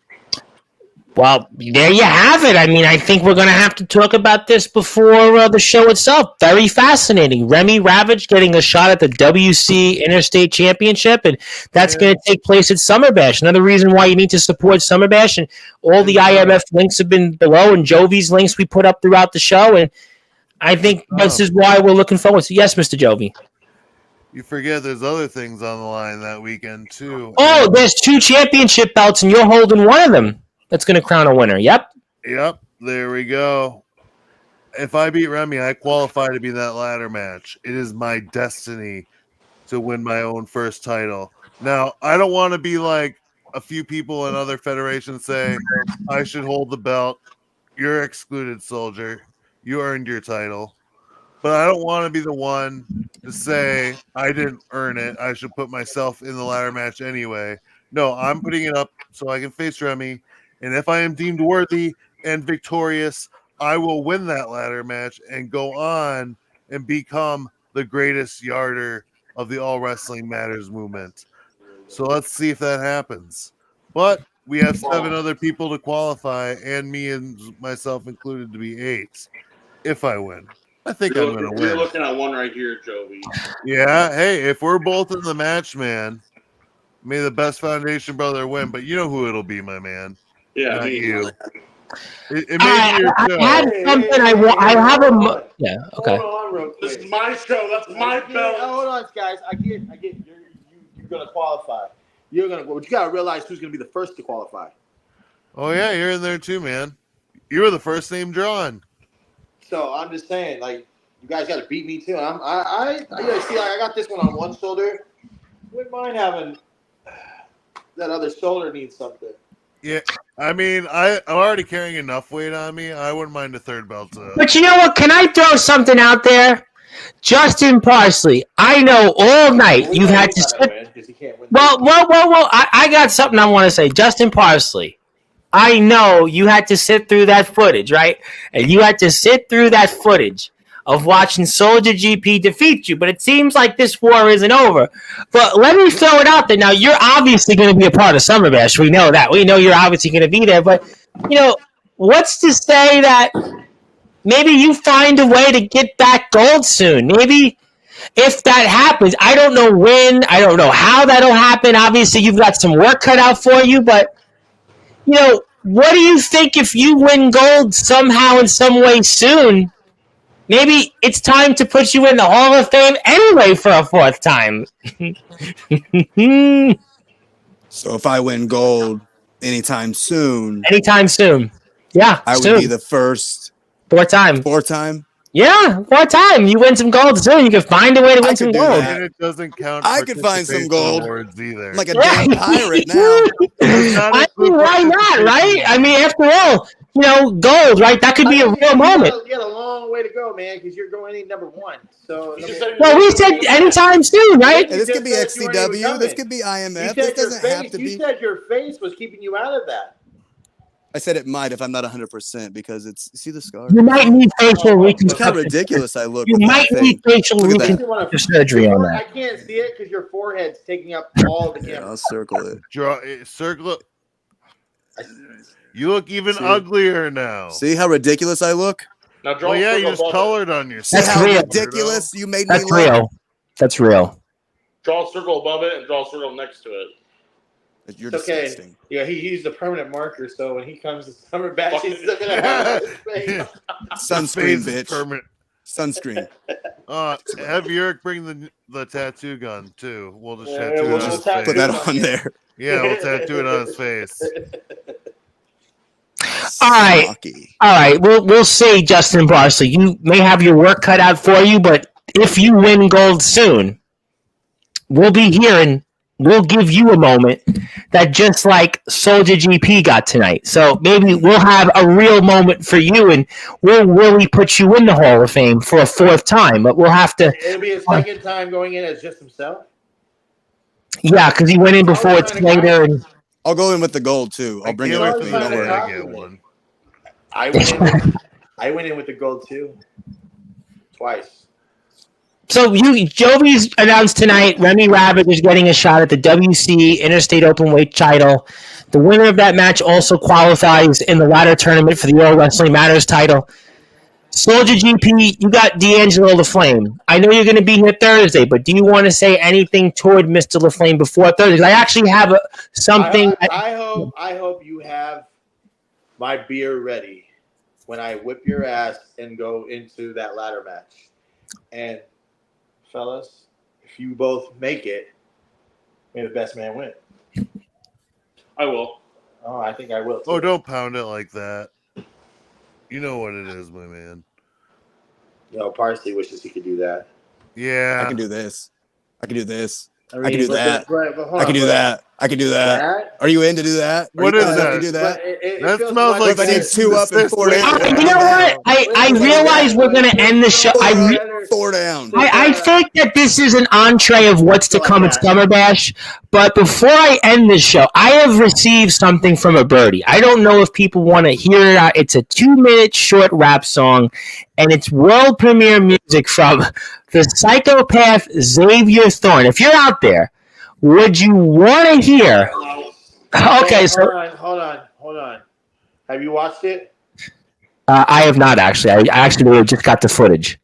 Well, there you have it. I mean, I think we're going to have to talk about this before the show itself. Very fascinating. Remy Ravage getting a shot at the WC Interstate Championship, and that's going to take place at Summer Bash. Another reason why you need to support Summer Bash, and all the IMF links have been below, and Jovi's links we put up throughout the show, and I think this is why we're looking forward to. Yes, Mr. Jovi. You forget there's other things on the line that weekend, too. Oh, there's 2 championship belts, and you're holding one of them. That's going to crown a winner. Yep. There we go. If I beat Remy, I qualify to be in that ladder match. It is my destiny to win my own first title. Now, I don't want to be like a few people in other federations say, I should hold the belt. You're excluded, Soulja. You earned your title. But I don't want to be the one to say I didn't earn it. I should put myself in the ladder match anyway. No, I'm putting it up so I can face Remy. And if I am deemed worthy and victorious, I will win that ladder match and go on and become the greatest yarder of the All Wrestling Matters movement. So let's see if that happens. But we have 7 other people to qualify, and me and myself included to be 8. If I win, I think I'm going to win. You're looking at one right here, Joey. Yeah. Hey, if we're both in the match, man, may the best Foundation brother win. But you know who it'll be, my man. Yeah, Not me. you. It may be your show. I had something I have a. Yeah. Okay. Hold on, real quick. This is my show. That's my belt. Hold on, guys. I get. You're gonna qualify. But you gotta realize who's gonna be the first to qualify. Oh yeah, you're in there too, man. You were the first name drawn. So I'm just saying, like, you guys got to beat me too. I see, like, I got this one on one shoulder. Wouldn't mind having that other shoulder needs something. Yeah, I mean, I'm already carrying enough weight on me. I wouldn't mind a third belt. But you know what? Can I throw something out there? Justin Parsley, I know all night you've had to sit. Well. I got something I want to say. Justin Parsley, I know you had to sit through that footage, right? And you had to sit through that footage of watching Soulja GP defeat you. But it seems like this war isn't over. But let me throw it out there. Now, you're obviously going to be a part of Summer Bash. We know that. We know you're obviously going to be there. But, what's to say that maybe you find a way to get back gold soon? Maybe if that happens, I don't know when. I don't know how that'll happen. Obviously, you've got some work cut out for you. But, what do you think if you win gold somehow in some way soon? Maybe it's time to put you in the Hall of Fame anyway for a 4th time. So if I win gold anytime soon, yeah, I would be the first 4th time. 4th time. Yeah, 4th time. You win some gold soon. You can find a way to win some gold. And it doesn't count. I could find some gold. Either. I'm like a damn pirate now. I mean, why not, right? I mean, after all, gold, right? That could be a real moment. You got a long way to go, man, because you're going in number 1. So, well, we said anytime soon, right? And this could be XCW. This could be IMF. This doesn't have to be. You said your face was keeping you out of that. I said it might if I'm not 100% because it's see the scar. You might need facial reconstruction. Look how ridiculous I look. You might need facial reconstruction surgery on that. I can't see it because your forehead's taking up all the camera. Yeah, I'll circle it. Circle it. You look even uglier now. See how ridiculous I look? Now, draw you just colored on yourself. That's how real. ridiculous you made That's me look. real. That's real. Draw a circle above it and draw a circle next to it. You're disgusting. Okay. Yeah, he used a permanent marker, so when he comes to Summer Bash, he's still gonna have his face. Sunscreen, bitch. Permanent. Sunscreen. Have Yurik bring the tattoo gun too. We'll just put that on there. Yeah, we'll tattoo it on his face. All right. We'll see, Justin Parsley. You may have your work cut out for you, but if you win gold soon, we'll be here and we'll give you a moment that just like Soulja GP got tonight. So maybe we'll have a real moment for you, and we'll really put you in the Hall of Fame for a 4th time. But we'll have to. It'll be his 2nd time going in as just himself. Yeah, because he went in before it's later. And I'll go in with the gold too. I'll bring it with me. Don't worry. I get one. I went in with the gold too. Twice. So Jovi's announced tonight Remy Rabbit is getting a shot at the WC Interstate Openweight title. The winner of that match also qualifies in the ladder tournament for the All Wrestling Matters title. Soulja GP, you got D'Angelo LaFlame. I know you're going to be here Thursday, but do you want to say anything toward Mr. LaFlame before Thursday? I actually have something. I hope you have my beer ready when I whip your ass and go into that ladder match. And fellas, if you both make it, may the best man win. I will. Oh, I think I will too. Oh, don't pound it like that. You know what it is, my man. Parsley wishes he could do that. Yeah. I can do this. I can do this. I mean, I can do that. But I can do that. I can do that. Are you in to do that? What is that? You do that? That smells like I need 2 up and 4 down. You know what? I realize we're going to end the show. 4 down. I think that this is an entree of what's to come at Summer Bash. But before I end this show, I have received something from a birdie. I don't know if people want to hear it out. It's a 2-minute short rap song, and it's world premiere music from the psychopath Xavier Thorne. If you're out there, would you want to hear? Okay, so hold on. Have you watched it? I have not actually. I actually just got the footage.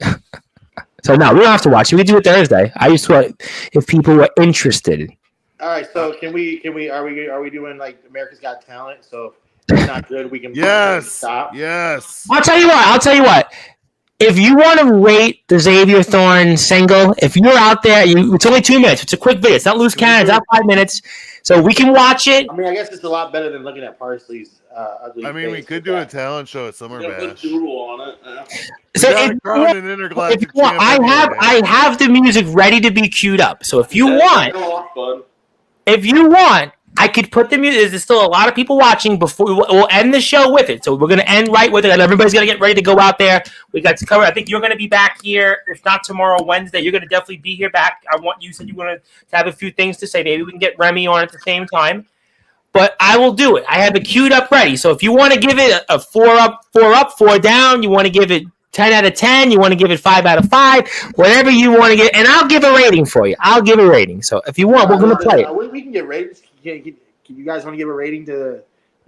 So no, we don't have to watch it. We can do it Thursday. I just thought if people were interested. All right, so are we doing like America's Got Talent? So if it's not good, we can stop. Yes. I'll tell you what. If you want to rate the Xavier Thorne single, if you're out there, it's only 2 minutes. It's a quick video. It's not loose cannon. It's not 5 minutes. So we can watch it. I mean, I guess it's a lot better than looking at Parsley's ugly face. We could do a talent show at Summer Bash. Doodle on it. So if you want, I have the music ready to be queued up. So if you want, I could put the music. There's still a lot of people watching. Before we'll end the show with it. So we're going to end right with it. And everybody's going to get ready to go out there. We got to cover. I think you're going to be back here. If not tomorrow, Wednesday, you're going to definitely be here back. You said you wanted to have a few things to say. Maybe we can get Remy on at the same time. But I will do it. I have it queued up ready. So if you want to give it a 4 up, 4 down, you want to give it 10 out of 10, you want to give it 5 out of 5, whatever you want to get, and I'll give a rating for you. I'll give a rating. So if you want, we're going to play it. We can get ratings. Can you guys want to give a rating to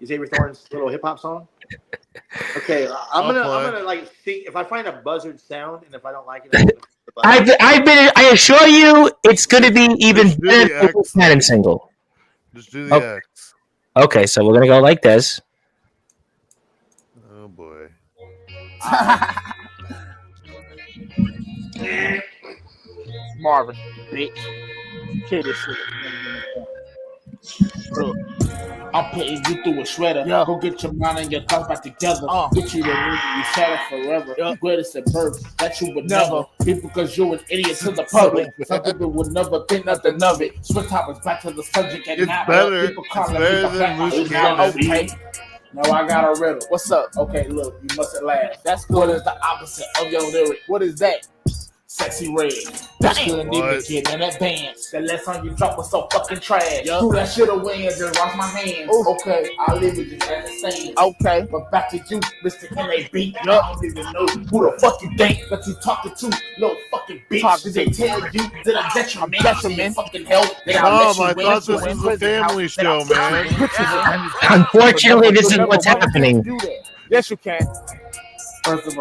Xavier Thorne's little hip hop song? Okay, I'm gonna like see if I find a buzzard sound, and if I don't like it, I assure you, it's going to be even better than the Cannon single. Just do the X. Okay, so we're gonna go like this. Oh boy. Marvin, bitch. Kill this shit. Look, I'm putting you through a shredder. Yeah. Go get your mind and your thoughts back together. Get you the movie, you shatter forever. Greatest at birth, that you would never. People, because you're an idiot to the public. Some people would never think nothing of it. Switch topics back to the subject and it's now better. People it's better than Moose Cannon. Okay. Now I got a riddle. What's up? Okay, look, you mustn't laugh. That's cool. What is the opposite of your lyric? What is that? Sexy red. That couldn't even get in advance. The last time you dropped was so fucking trash. Who that shit away and just wash my hands. Ooh. Okay, I'll leave it just as it stands. Okay, but back to you, Mr. NAB. I don't even know who the fuck you think that you talking to, little fucking bitch. Did they tell you that I'm detriment? Fucking hell. I thought this was a family show, man. Unfortunately, this is what's happening. Yes, you can. What is it?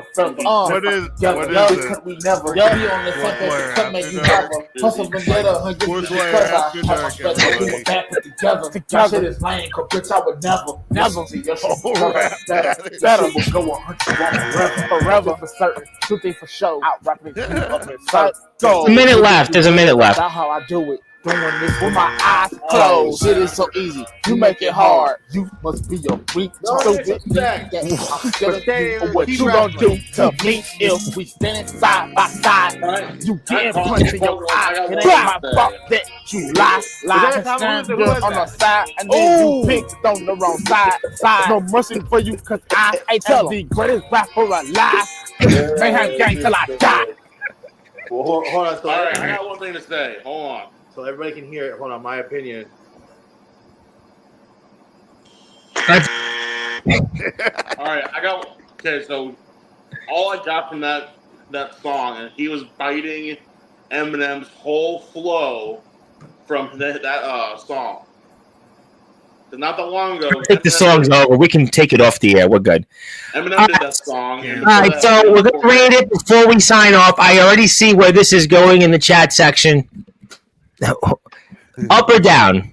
We never be on the same page. Make you never hustle vendetta. Together. Shit is lame. Cause bitch, I would never see your shit better. Will go 100 forever for certain. Two things for sure. Out rapping. A minute left. There's a minute left. That's how I do it. Doing this with my eyes closed. Shit is so easy. You make it hard. You must be a weak, stupid. I'm scared of what you gon' do to me if we standing side by side. You getting punched in your eye. It ain't my fault that you lie. Stand good on the side and then you picked on the wrong side. No mercy for you cause I ain't the greatest rapper alive. Mayhem gang till I die. Well, hold on. All right, I got one thing to say. Hold on. So everybody can hear it. Hold on, my opinion. All right, so all I got from that song, and he was biting Eminem's whole flow from that song. So not that long ago. I think the song's over. We can take it off the air. We're good. Eminem did that song. All right, so we're going to rate it before we sign off. I already see where this is going in the chat section. Up or down?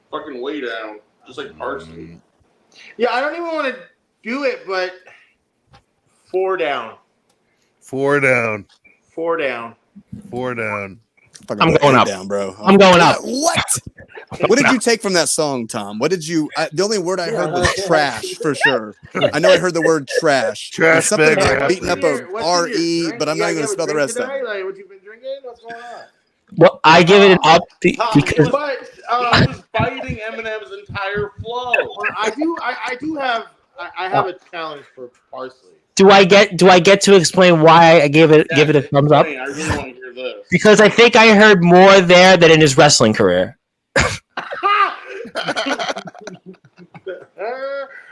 Fucking way down. Just like Parsley. Yeah, I don't even want to do it, but 4 down. 4 down. 4 down. 4 down. I'm going up. Down, bro. I'm going up. What? What did you take from that song, Tom? What did you? The only word I heard was trash for sure. I know I heard the word trash. Trash. Something like beating up a R-E, but I'm not even going to spell the rest of it. Like, what you been drinking? What's going on? Well, I give it an up because. But was fighting Eminem's entire flow. I have a challenge for Parsley. Do I get to explain why I give it a thumbs up? I really want to hear this. Because I think I heard more there than in his wrestling career.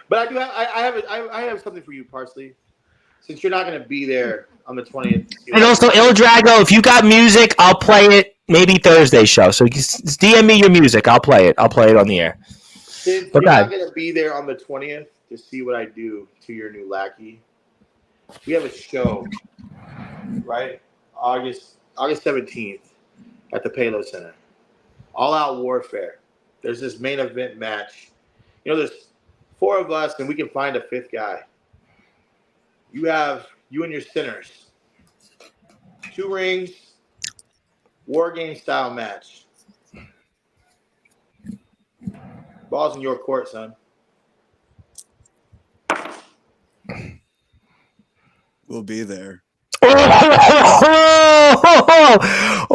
But I have something for you, Parsley. Since you're not going to be there on the 20th. And also, Il Drago, if you got music, I'll play it maybe Thursday show. So just DM me your music. I'll play it. I'll play it on the air. Since you're not going to be there on the 20th to see what I do to your new lackey, we have a show, right? August 17th at the Palo Center. All Out Warfare. There's this main event match. There's 4 of us, and we can find a 5th guy. You and your sinners. 2 rings, war game style match. Ball's in your court, son. We'll be there.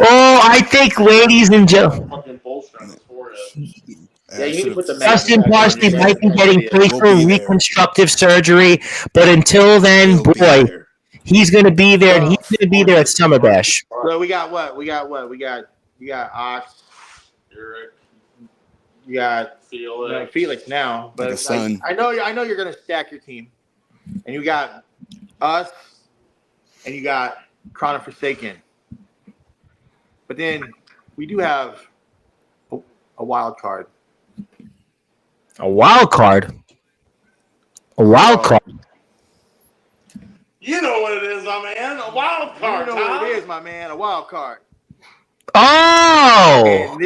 I think, ladies and gentlemen, Yeah, you need to put the Dustin Parsley might be getting facial reconstructive surgery, but until then, boy, he's going to be there, and he's going to be there at Summer Bash. So we got what? We got Ox. You got Felix now, but I know you're going to stack your team, and you got us, and you got Crown of Forsaken. But then we do have a wild card. A wild card? A wild card? You know what it is, my man. A wild card. You know what it is, my man. A wild card. Oh!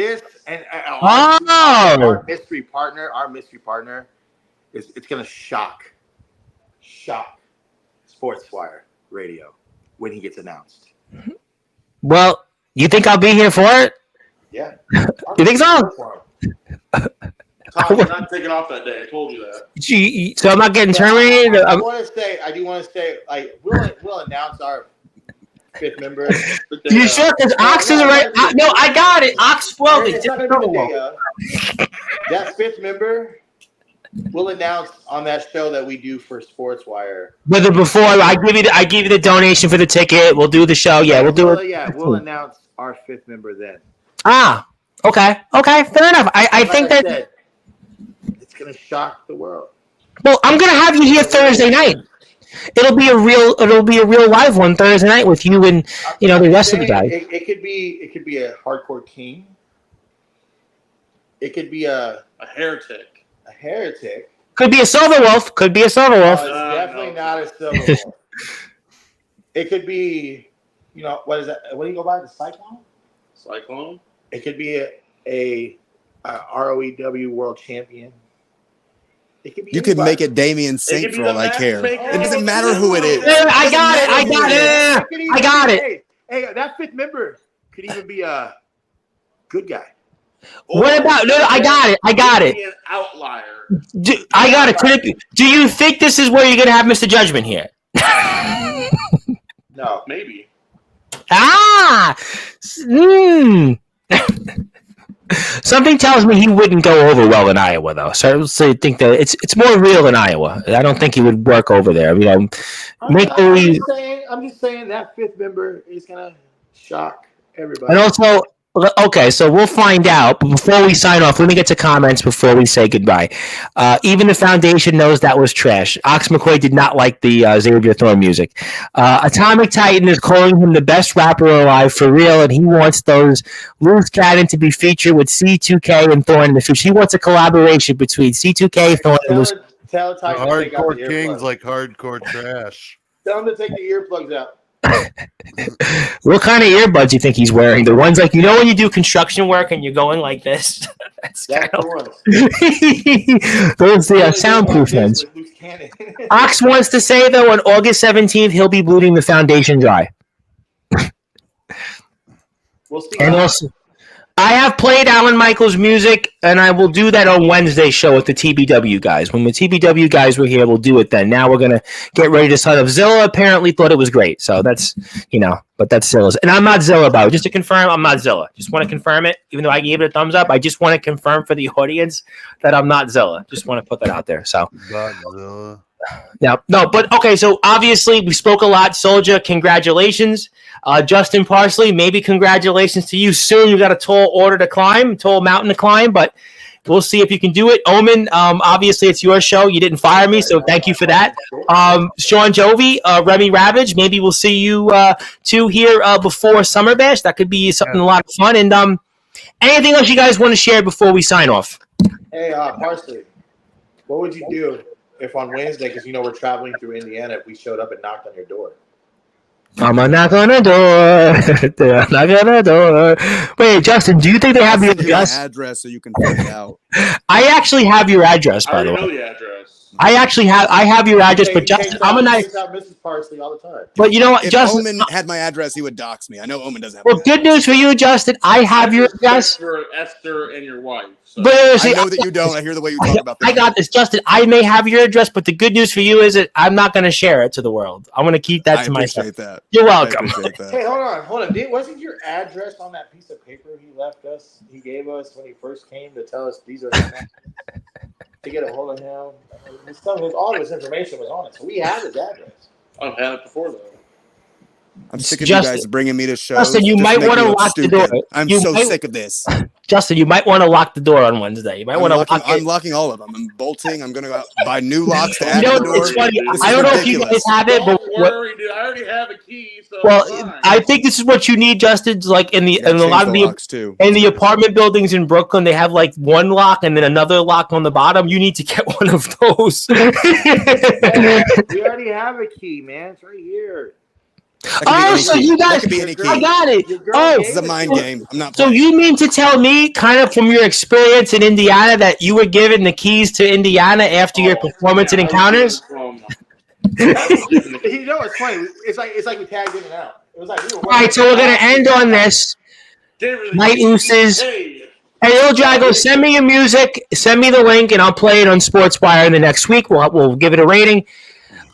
And our mystery partner, it's going to shock Sportzwire Radio when he gets announced. Well, you think I'll be here for it? Yeah. You think so? Tom, you're not taking off that day. I told you that. So I'm not getting terminated? I do want to say, like, we'll announce our 5th member. You sure? Because Ox is right. No, I got it. Ox spoiled it. That 5th member we'll announce on that show that we do for Sportswire. Whether before I give you the donation for the ticket, we'll do the show. Yeah, we'll do it. Yeah, we'll announce our 5th member then. Okay, fair enough. I think that it's gonna shock the world. Well, I'm gonna have you here Thursday night. It'll be a real live one Thursday night with you and the rest of the guys. It could be a hardcore king. It could be a heretic. A heretic. Could be a silver wolf. It's definitely not a silver wolf. It could be, what is that? What do you go by? The Cyclone? It could be a ROEW world champion. It could be. You could make it Damian Saint for all I care. It doesn't matter who it is. I got it. Hey, that 5th member could even be a good guy. What about? No, I got it. An outlier. I got it. Do you think this is where you're going to have Mr. Judgment here? No, maybe. Something tells me he wouldn't go over well in Iowa, though. So I think that it's more real in Iowa. I don't think he would work over there. I'm just saying that 5th member is gonna shock everybody. And also, okay, so we'll find out. But before we sign off, let me get to comments before we say goodbye. Even the foundation knows that was trash. Ox McCoy did not like the Xavier Thorne music. Atomic Titan is calling him the best rapper alive for real, and he wants those Loose Cannon to be featured with C2K and Thorne in the future. He wants a collaboration between C2K, Thorne, and Loose. Tell Titan hardcore kings like hardcore trash. Tell him to take the earplugs out. What kind of earbuds do you think he's wearing? The ones like when you do construction work and you're going like this. That's those soundproof ones. Ox wants to say though on August 17th he'll be bleeding the foundation dry. We'll see. And also, I have played Alan Michaels' music, and I will do that on Wednesday's show with the TBW guys. When the TBW guys were here, we'll do it then. Now we're going to get ready to sign up. Zilla apparently thought it was great, so that's, but that's Zilla's. And I'm not Zilla, by the way. Just to confirm, I'm not Zilla. Just want to confirm it. Even though I gave it a thumbs up, I just want to confirm for the audience that I'm not Zilla. Just want to put that out there. So. Not Zilla. Yeah, no, but okay, so obviously we spoke a lot. Soulja, congratulations. Justin Parsley, maybe congratulations to you soon. You got a tall mountain to climb, but we'll see if you can do it. Omen, obviously it's your show. You didn't fire me, so thank you for that. Sean Jovi, Remy Ravage, maybe we'll see you two here before Summer Bash. That could be something a lot of fun. And anything else you guys want to share before we sign off? Hey, Parsley, what would you do if on Wednesday, because we're traveling through Indiana, if we showed up and knocked on your door? I'm gonna knock on the door. Knock on the door. Wait, Justin, do you think they have your address so you can find out? I actually have your address, by the way. I know the address. I have your address, but Justin, I'm a nice. Mrs. Parsley all the time. But you know what, if Justin? Omen had my address, he would dox me. I know Omen doesn't have. Well, good news for you, Justin. I have your address. For Esther and your wife. So. But I know that you don't. I hear the way you talk about this. I got this, Justin. I may have your address, but the good news for you is that I'm not going to share it to the world. I'm going to keep that to myself. I appreciate that. You're welcome. Hey, hold on. Wasn't your address on that piece of paper he gave us when he first came to tell us these are to get a hold of him? All of his information was on it, so we have his address. I've had it before, though. I'm sick of you guys bringing me to shows. Justin, you might want to lock the door. I'm sick of this. Justin, you might want to lock the door on Wednesday. You might want to lock it. I'm locking all of them. I'm bolting. I'm going to go out buy new locks to add to the door. It's funny. I don't know if you guys have it, but don't worry, dude. I already have a key. So I think this is what you need, Justin. Like in a lot of the apartment buildings in Brooklyn, they have like one lock and then another lock on the bottom. You need to get one of those. We already have a key, man. It's right here. So you guys, I got it. This is a mind game. I'm not. So you mean to tell me, kind of from your experience in Indiana, that you were given the keys to Indiana after your performance in Encounters? It's funny. It's like we tagged in and out. It was like all right. So we're gonna end on this. Night Ooses. Hey, Il Drago, send me your music. Send me the link, and I'll play it on Sportswire in the next week. We'll give it a rating.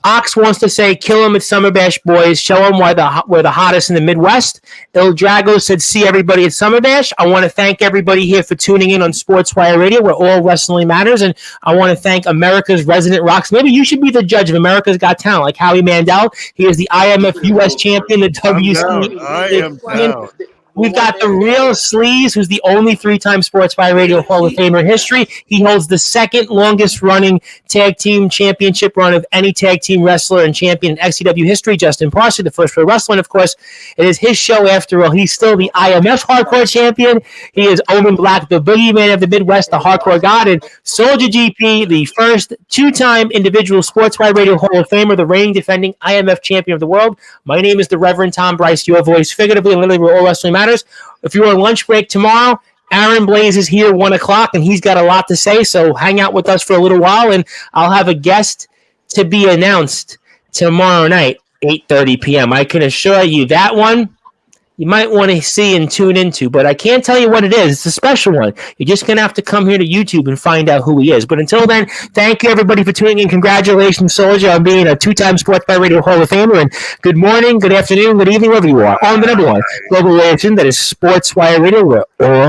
Ox wants to say, kill him at Summer Bash, boys. Show him why we're the hottest in the Midwest. Il Drago said, see everybody at Summer Bash. I want to thank everybody here for tuning in on Sportswire Radio, where all wrestling matters. And I want to thank America's resident rocks. Maybe you should be the judge of America's Got Talent, like Howie Mandel. He is the IMF U.S. champion, the WC. I am down. We've got the real Sleaze, who's the only 3-time Sportswire Radio Hall of Famer in history. He holds the second longest running tag team championship run of any tag team wrestler and champion in XCW history. Justin Parsley, the first pro wrestler. And of course, it is his show after all. He's still the IMF Hardcore Champion. He is Omen Black, the boogeyman of the Midwest, the Hardcore God. And Soulja GP, the first 2-time individual Sportswire Radio Hall of Famer, the reigning defending IMF champion of the world. My name is the Reverend Tom Bryce, your voice, figuratively and literally, where all wrestling matters. If you're on lunch break tomorrow, Aaron Blaze is here 1 o'clock, and he's got a lot to say, so hang out with us for a little while, and I'll have a guest to be announced tomorrow night, 8:30 p.m. I can assure you that one you might want to see and tune into, but I can't tell you what it is. It's a special one. You're just going to have to come here to YouTube and find out who he is. But until then, thank you, everybody, for tuning in. Congratulations, Soulja, on being a 2-time Sportswire Radio Hall of Famer. And good morning, good afternoon, good evening, wherever you are. On the number one global station that is Sportswire Radio, where all